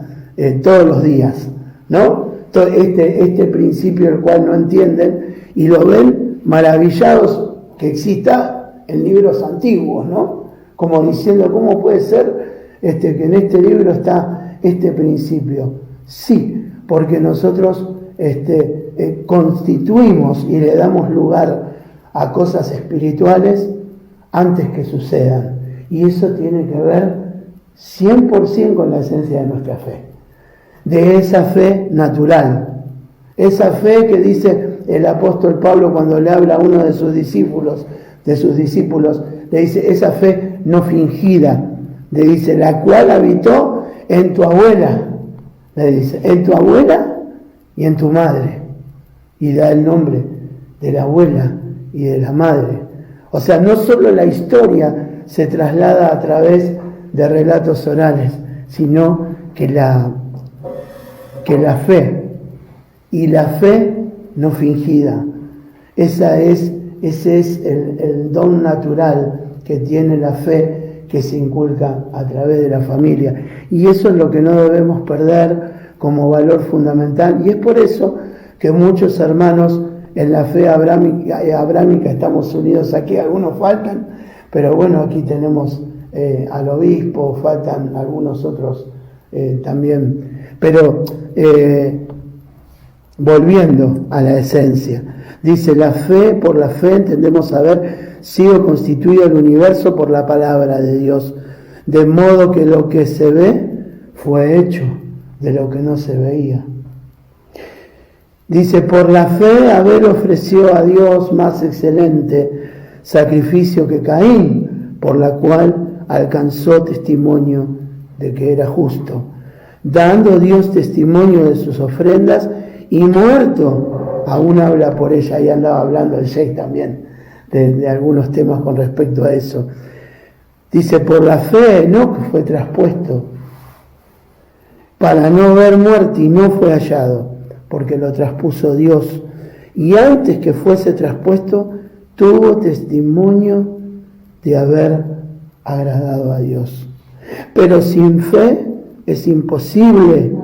todos los días, ¿no? Este principio el cual no entienden y lo ven maravillados que exista en libros antiguos, ¿no? Como diciendo, ¿cómo puede ser que en este libro está este principio? Sí, porque nosotros constituimos y le damos lugar a cosas espirituales antes que sucedan. Y eso tiene que ver 100% con la esencia de nuestra fe. De esa fe natural. Esa fe que dice el apóstol Pablo cuando le habla a uno de sus discípulos, le dice, esa fe no fingida, le dice, la cual habitó en tu abuela, le dice, en tu abuela y en tu madre. Y da el nombre de la abuela y de la madre. O sea, no solo la historia se traslada a través de relatos orales, sino que la fe, y la fe no fingida. Ese es el don natural que tiene la fe que se inculca a través de la familia. Y eso es lo que no debemos perder como valor fundamental. Y es por eso que muchos hermanos en la fe abrámica estamos unidos aquí, algunos faltan, pero bueno, aquí tenemos al obispo, faltan algunos otros también. Pero volviendo a la esencia, dice, por la fe entendemos haber sido constituido el universo por la palabra de Dios, de modo que lo que se ve fue hecho de lo que no se veía. Dice, por la fe Abel ofreció a Dios más excelente sacrificio que Caín, por la cual alcanzó testimonio de que era justo, dando Dios testimonio de sus ofrendas, y muerto aún habla por ella. Ahí andaba hablando el Sheikh también de algunos temas con respecto a eso. Dice, por la fe Enoc fue traspuesto para no ver muerte y no fue hallado, porque lo traspuso Dios, y antes que fuese traspuesto tuvo testimonio de haber agradado a Dios. Pero sin fe es imposible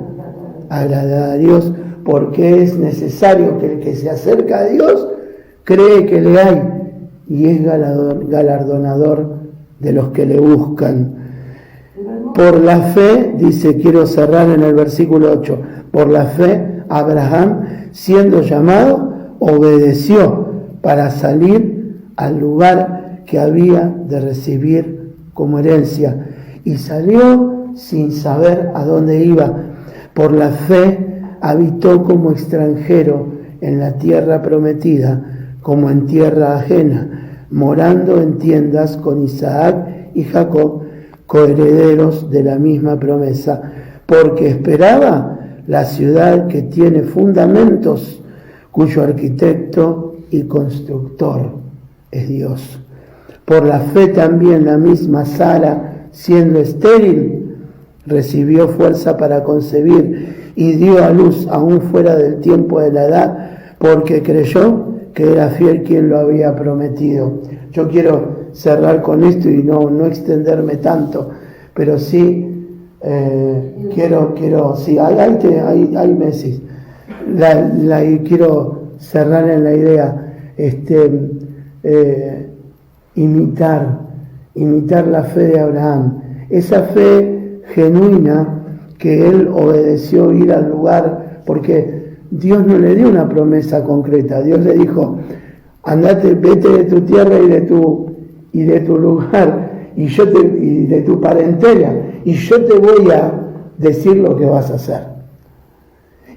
agradar a Dios, porque es necesario que el que se acerca a Dios cree que le hay y es galardonador de los que le buscan. Por la fe, dice, quiero cerrar en el versículo 8, por la fe Abraham, siendo llamado, obedeció para salir al lugar que había de recibir como herencia, y salió sin saber a dónde iba. Por la fe habitó como extranjero en la tierra prometida, como en tierra ajena, morando en tiendas con Isaac y Jacob, coherederos de la misma promesa, porque esperaba la ciudad que tiene fundamentos, cuyo arquitecto y constructor es Dios. Por la fe también la misma Sara, siendo estéril, recibió fuerza para concebir y dio a luz aún fuera del tiempo de la edad, porque creyó que era fiel quien lo había prometido. Yo quiero cerrar con esto y no extenderme tanto, pero sí quiero sí, ahí me decís, quiero cerrar en la idea, imitar la fe de Abraham, esa fe genuina que él obedeció ir al lugar, porque Dios no le dio una promesa concreta. Dios le dijo, andate, vete de tu tierra y de tu lugar y de tu parentela, y yo te voy a decir lo que vas a hacer.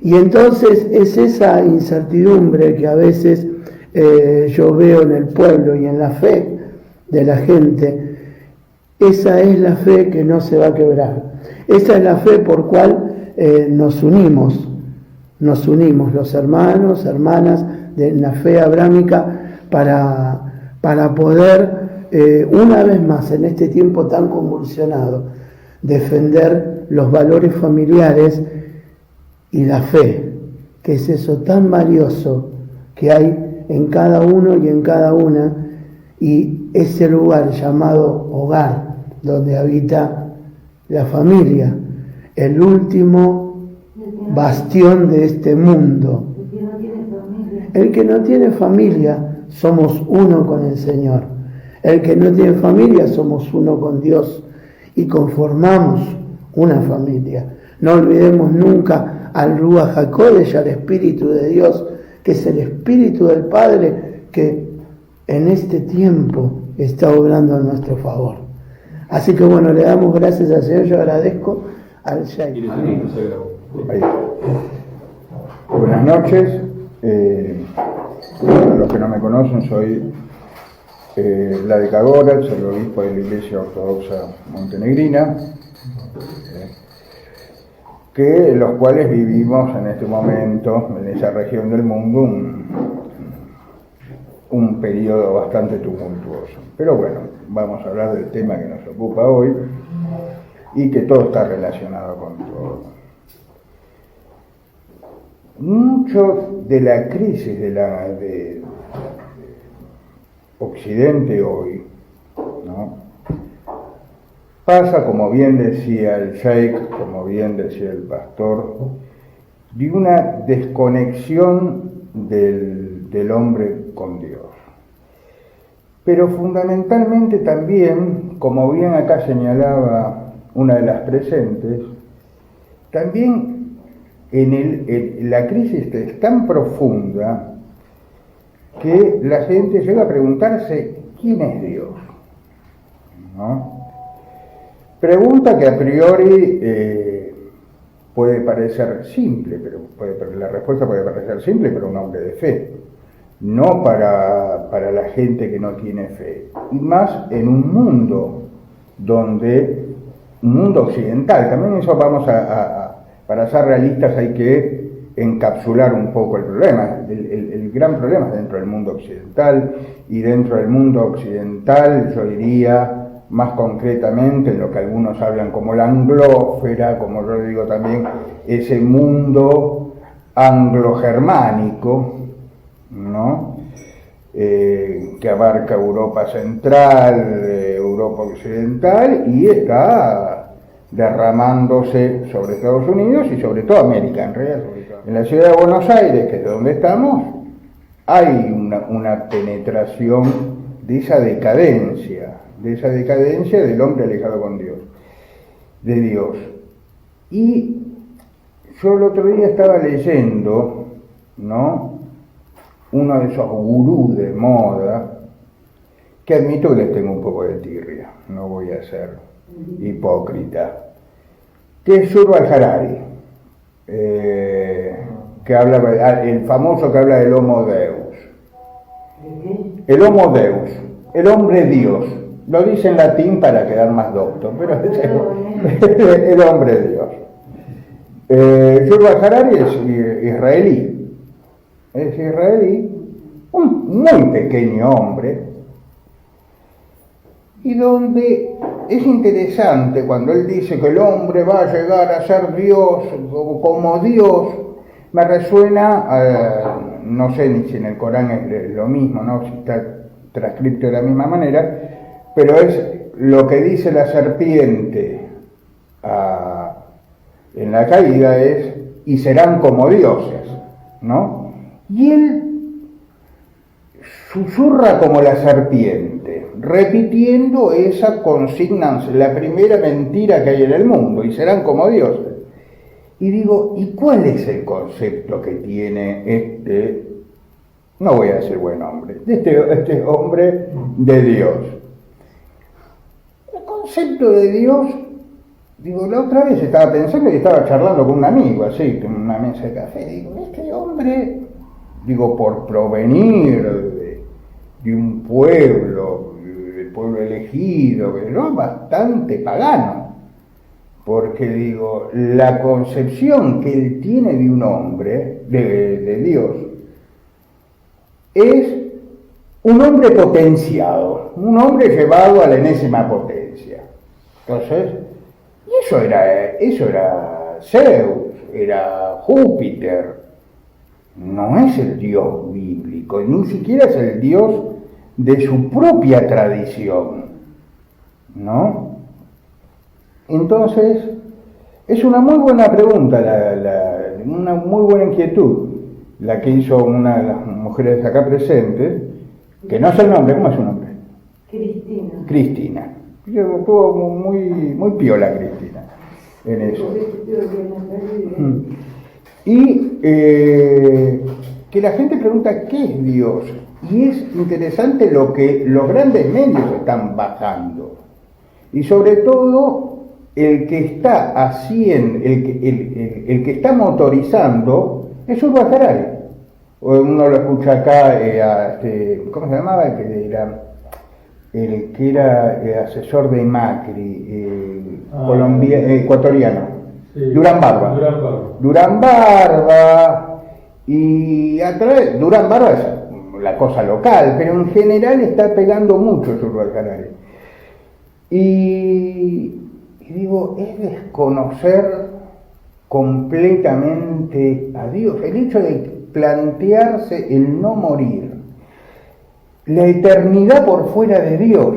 Y entonces es esa incertidumbre que a veces yo veo en el pueblo y en la fe de la gente. Esa es la fe que no se va a quebrar. Esa es la fe por cual nos unimos los hermanos, hermanas de la fe abrámica para poder una vez más en este tiempo tan convulsionado defender los valores familiares y la fe, que es eso tan valioso que hay en cada uno y en cada una, y ese lugar llamado hogar, donde habita la familia, el último bastión de este mundo. El que no tiene familia, somos uno con el Señor. El que no tiene familia, somos uno con Dios y conformamos una familia. No olvidemos nunca al Ruach HaKodesh, al Espíritu de Dios, que es el Espíritu del Padre, que en este tiempo está obrando a nuestro favor. Así que bueno, le damos gracias al Señor. Yo agradezco al Sheikh. Buenas noches. Para los que no me conocen, soy Vladika Gorac, soy el obispo de la Iglesia Ortodoxa Montenegrina, que los cuales vivimos en este momento en esa región del mundo un periodo bastante tumultuoso. Pero bueno, vamos a hablar del tema que nos ocupa hoy y que todo está relacionado con todo. Mucho de la crisis de Occidente hoy, ¿no?, pasa, como bien decía el Sheikh, como bien decía el pastor, de una desconexión del hombre con Dios. Pero fundamentalmente también, como bien acá señalaba una de las presentes, también la crisis es tan profunda que la gente llega a preguntarse ¿quién es Dios?, ¿no? Pregunta que a priori puede parecer simple, pero la respuesta puede parecer simple para un hombre de fe, no para la gente que no tiene fe, y más en un mundo occidental. También eso para ser realistas hay que encapsular un poco el problema. El gran problema es dentro del mundo occidental, y dentro del mundo occidental yo diría más concretamente en lo que algunos hablan como la anglósfera, como yo digo también, ese mundo anglo-germánico, ¿no?, que abarca Europa Central, Europa Occidental, y está derramándose sobre Estados Unidos y sobre todo América. En realidad, en la ciudad de Buenos Aires, que es donde estamos, hay una penetración de esa decadencia del hombre alejado de Dios. Y yo el otro día estaba leyendo, ¿no?, uno de esos gurús de moda, que admito que les tengo un poco de tirria, no voy a ser hipócrita, que es Yuval Harari, que habla, el famoso que habla del Homo Deus. El Homo Deus, el hombre Dios. Lo dice en latín para quedar más docto, pero es el hombre Dios. Yuval Harari es israelí, un muy pequeño hombre, y donde es interesante cuando él dice que el hombre va a llegar a ser Dios, como Dios, me resuena, no sé ni si en el Corán es lo mismo, ¿no?, si está transcrito de la misma manera, pero es lo que dice la serpiente en la caída, es y serán como dioses, ¿no? Y él susurra como la serpiente, repitiendo esa consigna, la primera mentira que hay en el mundo, y serán como dioses. Y digo, ¿y cuál es el concepto que tiene no voy a decir buen hombre, este hombre de Dios? El concepto de Dios, digo, la otra vez estaba pensando y estaba charlando con un amigo, así, en una mesa de café, digo, este hombre, digo, por provenir de un pueblo, del pueblo elegido, ¿no? Bastante pagano, porque digo, la concepción que él tiene de un hombre, de Dios, es un hombre potenciado, un hombre llevado a la enésima potencia. Entonces, eso era Zeus, era Júpiter, no es el Dios bíblico, ni siquiera es el Dios de su propia tradición, ¿no? Entonces, es una muy buena pregunta, una muy buena inquietud, la que hizo una de las mujeres acá presentes, que no sé el nombre, ¿cómo es su nombre? Cristina. Cristina. Estuvo muy piola Cristina en eso. Y que la gente pregunta ¿qué es Dios? Y es interesante lo que los grandes medios están bajando. Y sobre todo el que está haciendo, el que está motorizando es Yuval Harari. Uno lo escucha acá, ¿cómo se llamaba? El que era asesor de Macri, ecuatoriano, sí. Durán Barba, y a través, Durán Barba es la cosa local, pero en general está pegando mucho Yuval Harari. Y digo, es desconocer completamente a Dios, el hecho de plantearse el no morir, la eternidad por fuera de Dios.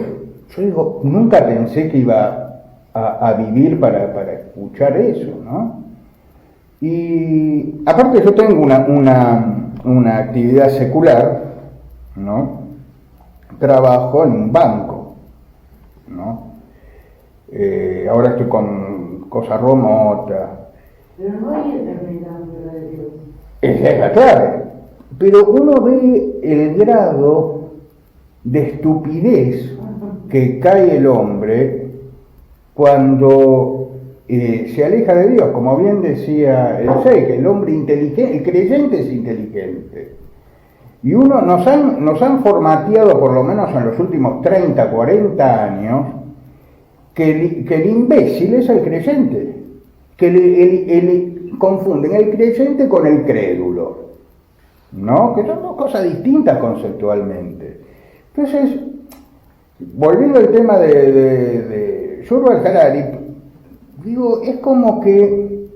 Yo digo, nunca pensé que iba a vivir para escuchar eso, ¿no? Y aparte yo tengo una actividad secular, ¿no? Trabajo en un banco, ¿no? Ahora estoy con cosas remotas. Pero no hay eternidad fuera de Dios. Esa es la clave. Pero uno ve el grado de estupidez que cae el hombre cuando se aleja de Dios. Como bien decía el Sheikh, el hombre inteligente, el creyente es inteligente. Y nos han formateado, por lo menos en los últimos 30, 40 años, que el imbécil es el creyente, que confunden el creyente con el crédulo, ¿no? Que son dos cosas distintas conceptualmente. Entonces, volviendo al tema de Yuval Harari, digo, es como que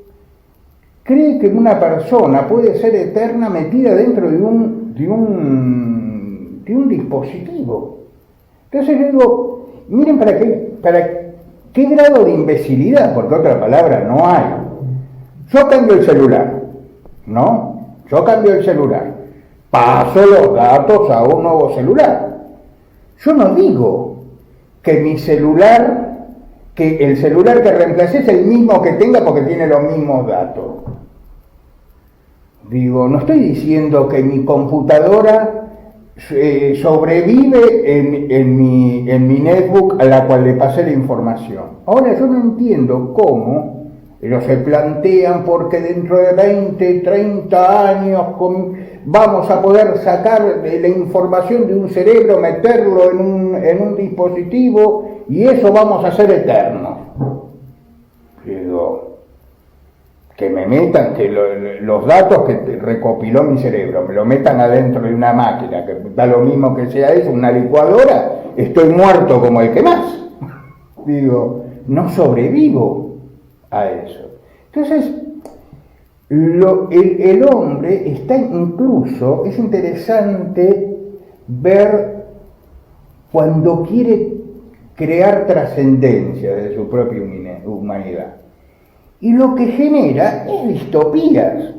cree que una persona puede ser eterna metida dentro de un dispositivo. Entonces yo digo, miren para qué grado de imbecilidad, porque otra palabra no hay. Yo cambio el celular, ¿no? Yo cambio el celular, paso los datos a un nuevo celular. Yo no digo que mi celular, que el celular que reemplacé es el mismo que tenga porque tiene los mismos datos. Digo, no estoy diciendo que mi computadora sobrevive en mi netbook a la cual le pasé la información. Ahora yo no entiendo cómo ellos se plantean porque dentro de 20, 30 años vamos a poder sacar la información de un cerebro, meterlo en un dispositivo y eso vamos a ser eternos. Digo, que me metan, que los datos que recopiló mi cerebro, me lo metan adentro de una máquina, que da lo mismo que sea eso, una licuadora, estoy muerto como el que más. Digo, no sobrevivo a eso. Entonces, el hombre está incluso, es interesante ver cuando quiere crear trascendencia de su propia humanidad. Y lo que genera es distopías.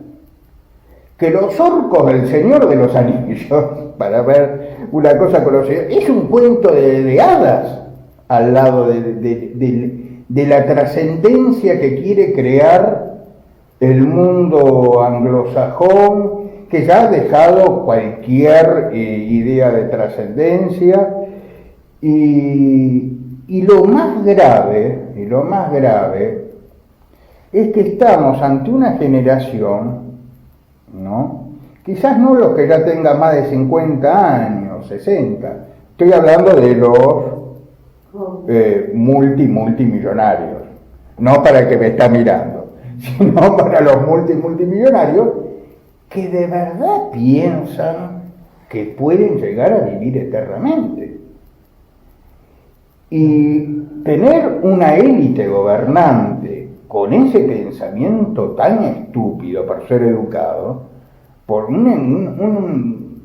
Que los orcos del Señor de los Anillos, para ver una cosa conocida. Es un cuento de hadas al lado de la trascendencia que quiere crear el mundo anglosajón, que ya ha dejado cualquier idea de trascendencia. Y lo más grave es que estamos ante una generación, ¿no? Quizás no los que ya tengan más de 50 años, 60, estoy hablando de los multimillonarios, no para el que me está mirando, sino para los multimillonarios que de verdad piensan que pueden llegar a vivir eternamente. Y tener una élite gobernante con ese pensamiento tan estúpido, por ser educado, por un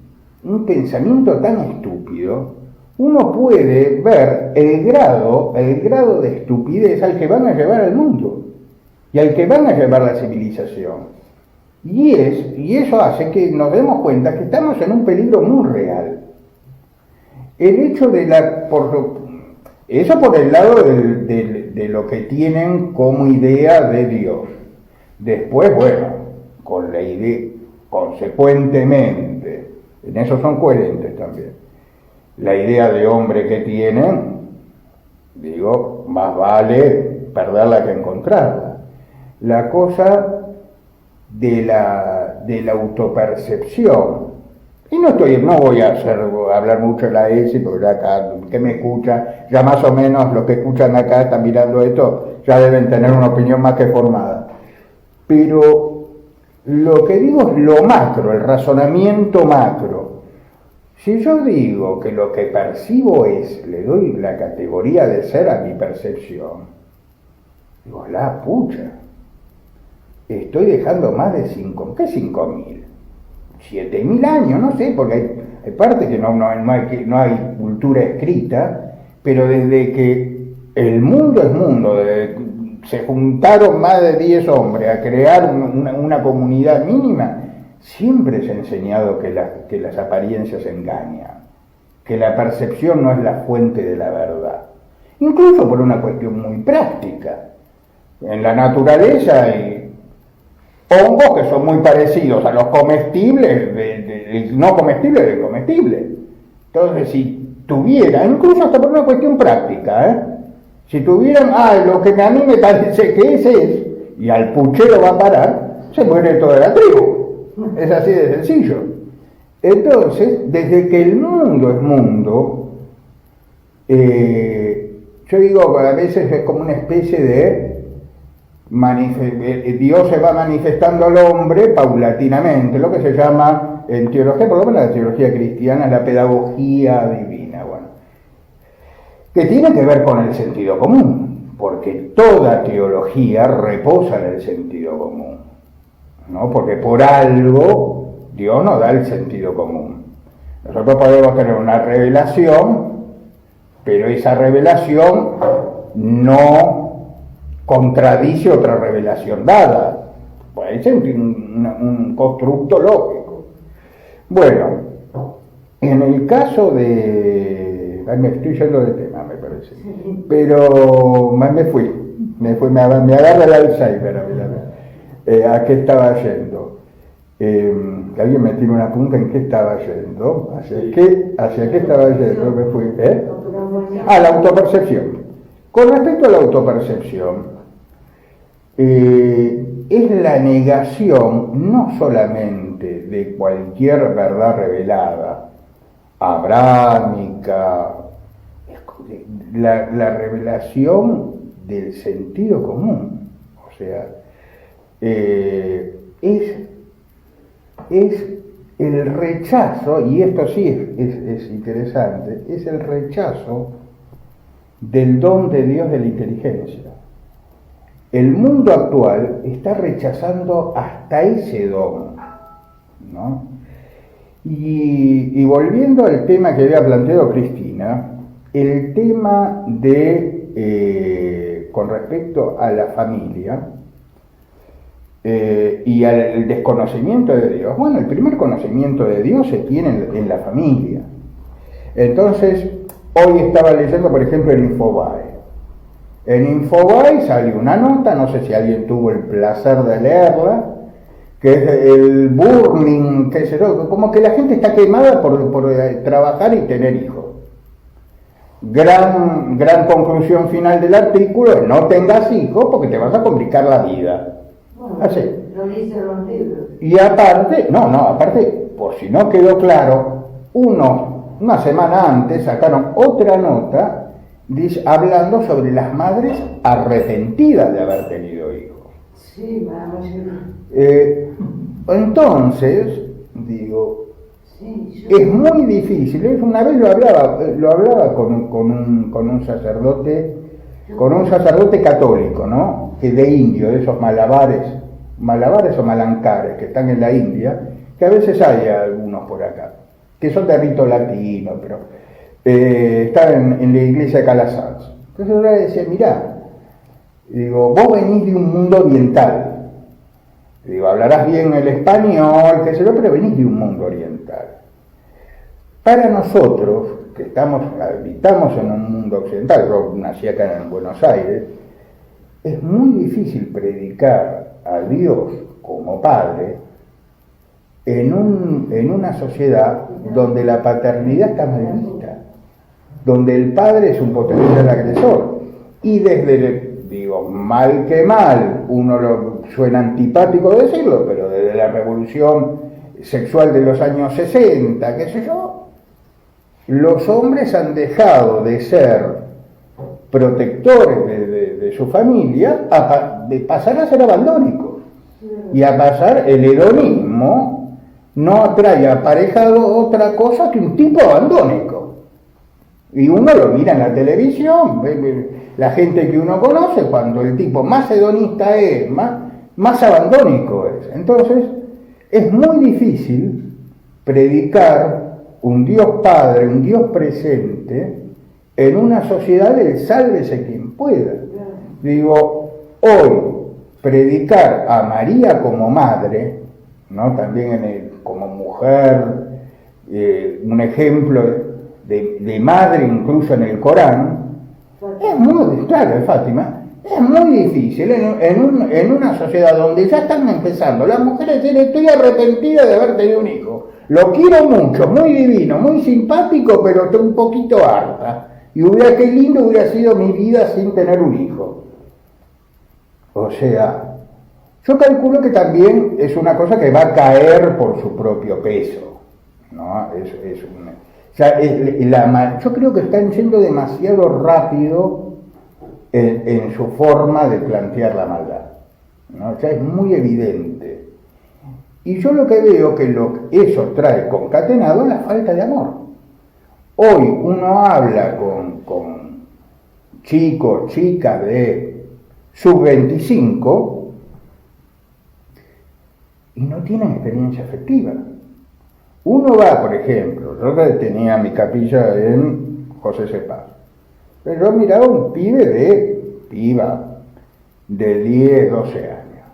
pensamiento tan estúpido, uno puede ver el grado de estupidez al que van a llevar al mundo y al que van a llevar la civilización. Y eso hace que nos demos cuenta que estamos en un peligro muy real. El hecho de eso por el lado de lo que tienen como idea de Dios. Después, bueno, con la idea, consecuentemente, en eso son coherentes también, la idea de hombre que tienen, digo, más vale perderla que encontrarla. La cosa de la autopercepción. Y no voy a hablar mucho de la ESI, porque ya acá, que me escucha, ya más o menos los que escuchan acá están mirando esto, ya deben tener una opinión más que formada. Pero lo que digo es lo macro, el razonamiento macro. Si yo digo que lo que percibo le doy la categoría de ser a mi percepción, digo, la pucha, estoy dejando más de 5.000, 7.000 años, no sé, porque hay partes que no hay cultura escrita, pero desde que el mundo es mundo, se juntaron más de 10 hombres a crear una comunidad mínima, siempre se ha enseñado que las apariencias engañan, que la percepción no es la fuente de la verdad, incluso por una cuestión muy práctica. En la naturaleza hay hongos que son muy parecidos a los comestibles, del no comestible del comestible. Entonces, si tuvieran, incluso hasta por una cuestión práctica, si tuvieran, lo que a mí me parece que ese es, y al puchero va a parar, se muere toda la tribu. Es así de sencillo. Entonces, desde que el mundo es mundo, yo digo que a veces es como una especie de Dios se va manifestando al hombre paulatinamente, lo que se llama en teología, por lo menos la teología cristiana, la pedagogía divina, bueno, que tiene que ver con el sentido común, porque toda teología reposa en el sentido común, ¿no? Porque por algo Dios nos da el sentido común. Nosotros podemos tener una revelación, pero esa revelación no contradice otra revelación dada. Puede ser un constructo lógico. Bueno, en el caso de... me estoy yendo de tema, me parece. Pero me agarra el Alzheimer. ¿A qué estaba yendo? Alguien me tiene una punta en qué estaba yendo. ¿Hacia qué estaba yendo? Me fui. La autopercepción. Con respecto a la autopercepción, es la negación no solamente de cualquier verdad revelada, abrámica, la revelación del sentido común. O sea, es el rechazo, y esto sí es interesante, es el rechazo del don de Dios de la inteligencia. El mundo actual está rechazando hasta ese don, ¿no? Y volviendo al tema que había planteado Cristina, el tema con respecto a la familia y al desconocimiento de Dios. Bueno, el primer conocimiento de Dios se tiene en la familia. Entonces, hoy estaba leyendo, por ejemplo, en Infobae. En Infobae salió una nota, no sé si alguien tuvo el placer de leerla, que es el burning, qué sé yo, como que la gente está quemada por trabajar y tener hijos. Gran conclusión final del artículo es: no tengas hijos porque te vas a complicar la vida. Bueno, Así. lo dicen los libros. Y aparte, aparte, por si no quedó claro, una semana antes sacaron otra nota hablando sobre las madres arrepentidas de haber tenido hijos. Sí, la mayoría. Entonces, digo, Sí, es muy difícil. Una vez lo hablaba con un sacerdote católico, ¿no? Que de indio, de esos malabares o malancares que están en la India, que a veces hay algunos por acá, que son de rito latino, pero están en la iglesia de Calasanz. Entonces yo le decía: mirá, digo, vos venís de un mundo oriental. Digo, hablarás bien el español, qué sé yo, pero venís de un mundo oriental. Para nosotros, que habitamos en un mundo occidental, yo nací acá en Buenos Aires, es muy difícil predicar a Dios como Padre en una sociedad donde la paternidad está mal vista, donde el padre es un potencial agresor. Y mal que mal, uno suena antipático decirlo, pero desde la revolución sexual de los años 60, qué sé yo, los hombres han dejado de ser protectores de su familia de pasar a ser abandónicos. Y a pasar, el hedonismo no trae aparejado otra cosa que un tipo abandónico. Y uno lo mira en la televisión, la gente que uno conoce, cuando el tipo más hedonista es, más abandónico es. Entonces, es muy difícil predicar un Dios Padre, un Dios presente, en una sociedad del sálvese quien pueda. Digo, hoy, predicar a María como madre, ¿no? También como mujer, un ejemplo de madre incluso en el Corán, es muy, claro, Fátima, es muy difícil en una sociedad donde ya están empezando las mujeres dicen: estoy arrepentida de haber tenido un hijo, lo quiero mucho, muy divino, muy simpático, pero estoy un poquito harta, y qué lindo hubiera sido mi vida sin tener un hijo. O sea, yo calculo que también es una cosa que va a caer por su propio peso, ¿no? Yo creo que están yendo demasiado rápido en su forma de plantear la maldad, ¿no? O sea, es muy evidente. Y yo lo que veo que eso trae concatenado la falta de amor. Hoy uno habla con chicos, chicas de sub-25 y no tienen experiencia afectiva. Uno va, por ejemplo, yo tenía mi capilla en José Cepaz, pero yo miraba un piba de 10, 12 años,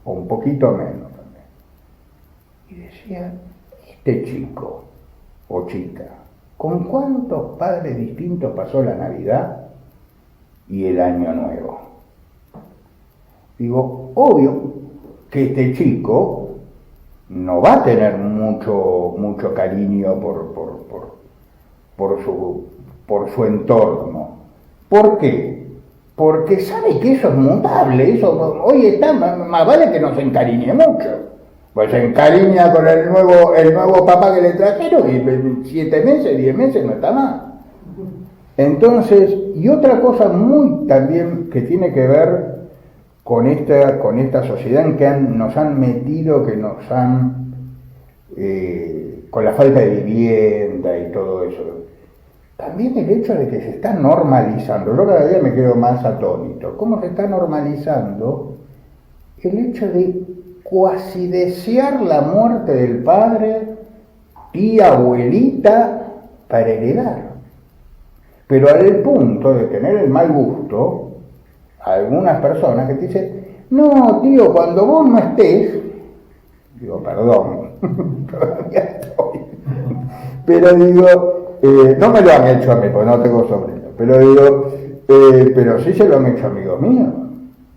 o un poquito menos también, y decía: este chico o chica, ¿con cuántos padres distintos pasó la Navidad y el Año Nuevo? Digo, obvio que este chico no va a tener mucho cariño por su entorno. ¿Por qué? Porque sabe que eso es mutable, hoy está, más vale que no se encariñe mucho. Pues se encariña con el nuevo papá que le trajeron y 7 meses, 10 meses no está más. Entonces, y otra cosa muy también que tiene que ver con esta sociedad en que nos han metido, con la falta de vivienda y todo eso. También el hecho de que se está normalizando, yo cada día me quedo más atónito, cómo se está normalizando el hecho de cuasi desear la muerte del padre, tía, abuelita, para heredar. Pero al punto de tener el mal gusto, algunas personas que te dicen: no, tío, cuando vos no estés, digo, perdón, todavía estoy, pero digo, no me lo han hecho a mí, porque no tengo sobrino, pero digo, pero sí se lo han hecho amigos míos.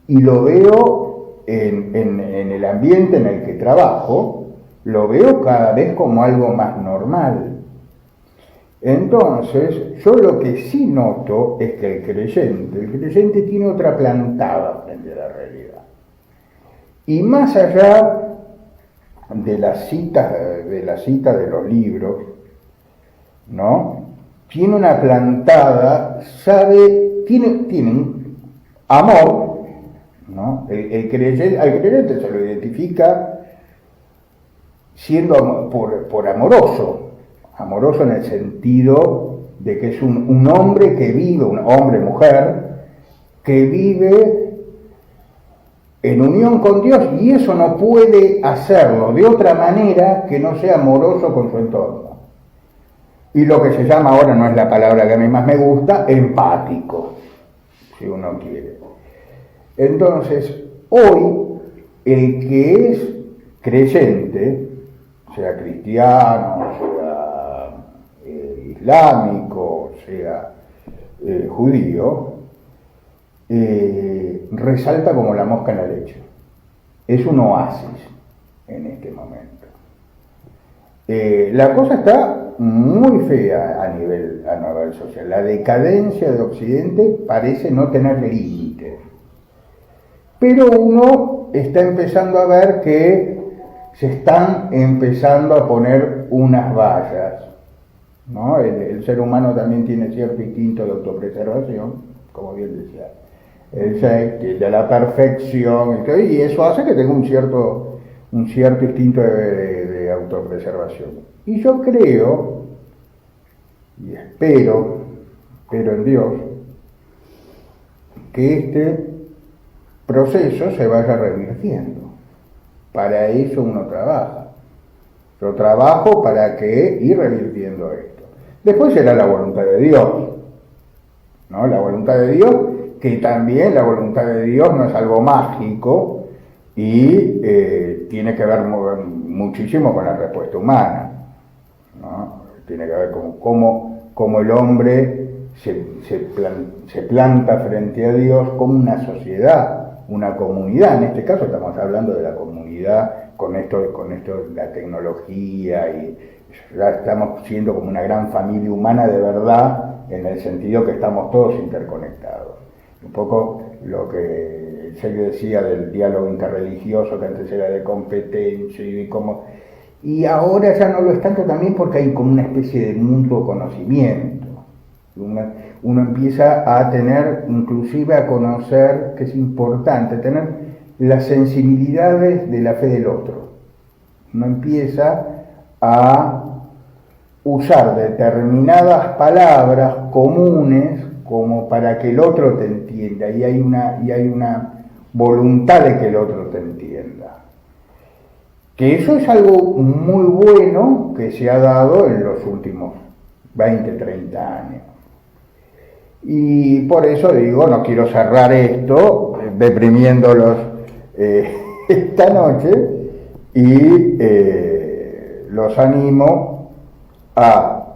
Y lo veo en el ambiente en el que trabajo, lo veo cada vez como algo más normal. Entonces, yo lo que sí noto es que el creyente tiene otra plantada frente a la realidad. Y más allá de la cita de los libros, ¿no? Tiene una plantada, tienen amor, ¿no? Al creyente se lo identifica siendo por amoroso en el sentido de que es un hombre que vive, un hombre-mujer, que vive en unión con Dios, y eso no puede hacerlo de otra manera que no sea amoroso con su entorno. Y lo que se llama ahora, no es la palabra que a mí más me gusta, empático, si uno quiere. Entonces, hoy, el que es creyente, sea cristiano, sea islámico, sea judío, resalta como la mosca en la leche. Es un oasis en este momento. La cosa está muy fea a nivel social. La decadencia de Occidente parece no tener límites. Pero uno está empezando a ver que se están empezando a poner unas vallas, ¿no? El ser humano también tiene cierto instinto de autopreservación, como bien decía el Sheikh, que de la perfección, y eso hace que tenga un cierto instinto de autopreservación. Y yo creo, y espero en Dios, que este proceso se vaya revirtiendo. Para eso uno trabaja. Yo trabajo para ir revirtiendo esto. Después será la voluntad de Dios, ¿no? La voluntad de Dios, que también la voluntad de Dios no es algo mágico y tiene que ver muchísimo con la respuesta humana, ¿no? Tiene que ver con cómo el hombre se planta frente a Dios como una sociedad, una comunidad. En este caso estamos hablando de la comunidad con esto la tecnología, y ya estamos siendo como una gran familia humana de verdad, en el sentido que estamos todos interconectados. Un poco lo que se decía del diálogo interreligioso, que antes era de competencia y ahora ya no lo es tanto, también porque hay como una especie de mutuo conocimiento. Uno empieza a tener, inclusive a conocer, que es importante, tener las sensibilidades de la fe del otro. Uno empieza a usar determinadas palabras comunes como para que el otro te entienda, y hay una voluntad de que el otro te entienda. Que eso es algo muy bueno que se ha dado en los últimos 20, 30 años. Y por eso digo, no quiero cerrar esto deprimiéndolos esta noche, y los animo a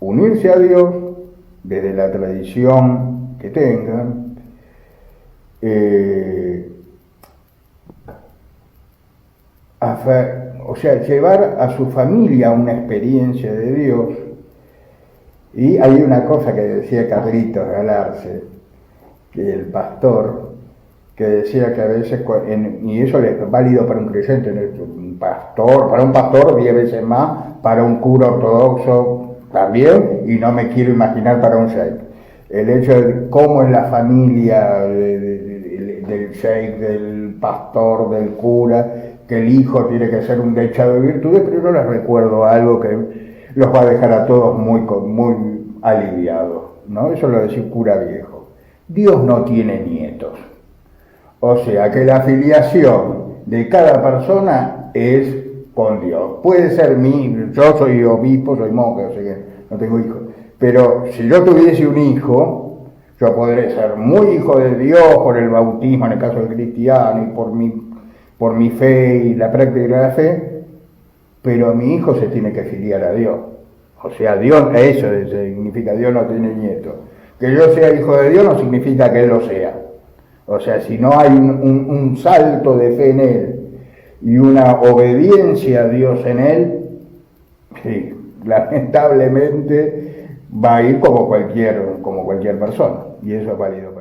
unirse a Dios desde la tradición que tengan, llevar a su familia una experiencia de Dios. Y hay una cosa que decía Carlitos Galarce, que el pastor, que decía que a veces, y eso es válido para un creyente, para un pastor 10 veces más, para un cura ortodoxo también, y no me quiero imaginar para un sheikh. El hecho de cómo es la familia del sheikh, del pastor, del cura, que el hijo tiene que ser un dechado de virtudes, pero yo les recuerdo algo que los va a dejar a todos muy aliviados, ¿no? Eso lo decía un cura viejo. Dios no tiene nietos. O sea que la filiación de cada persona es con Dios. Puede ser yo soy obispo, soy monje, o sea que no tengo hijos. Pero si yo tuviese un hijo, yo podré ser muy hijo de Dios por el bautismo, en el caso del cristiano, y por mi fe y la práctica de la fe, pero mi hijo se tiene que filiar a Dios. O sea, Dios, eso significa Dios no tiene nieto. Que yo sea hijo de Dios no significa que Él lo sea. O sea, si no hay un salto de fe en Él y una obediencia a Dios en Él, sí, lamentablemente va a ir como cualquier persona. Y eso es válido para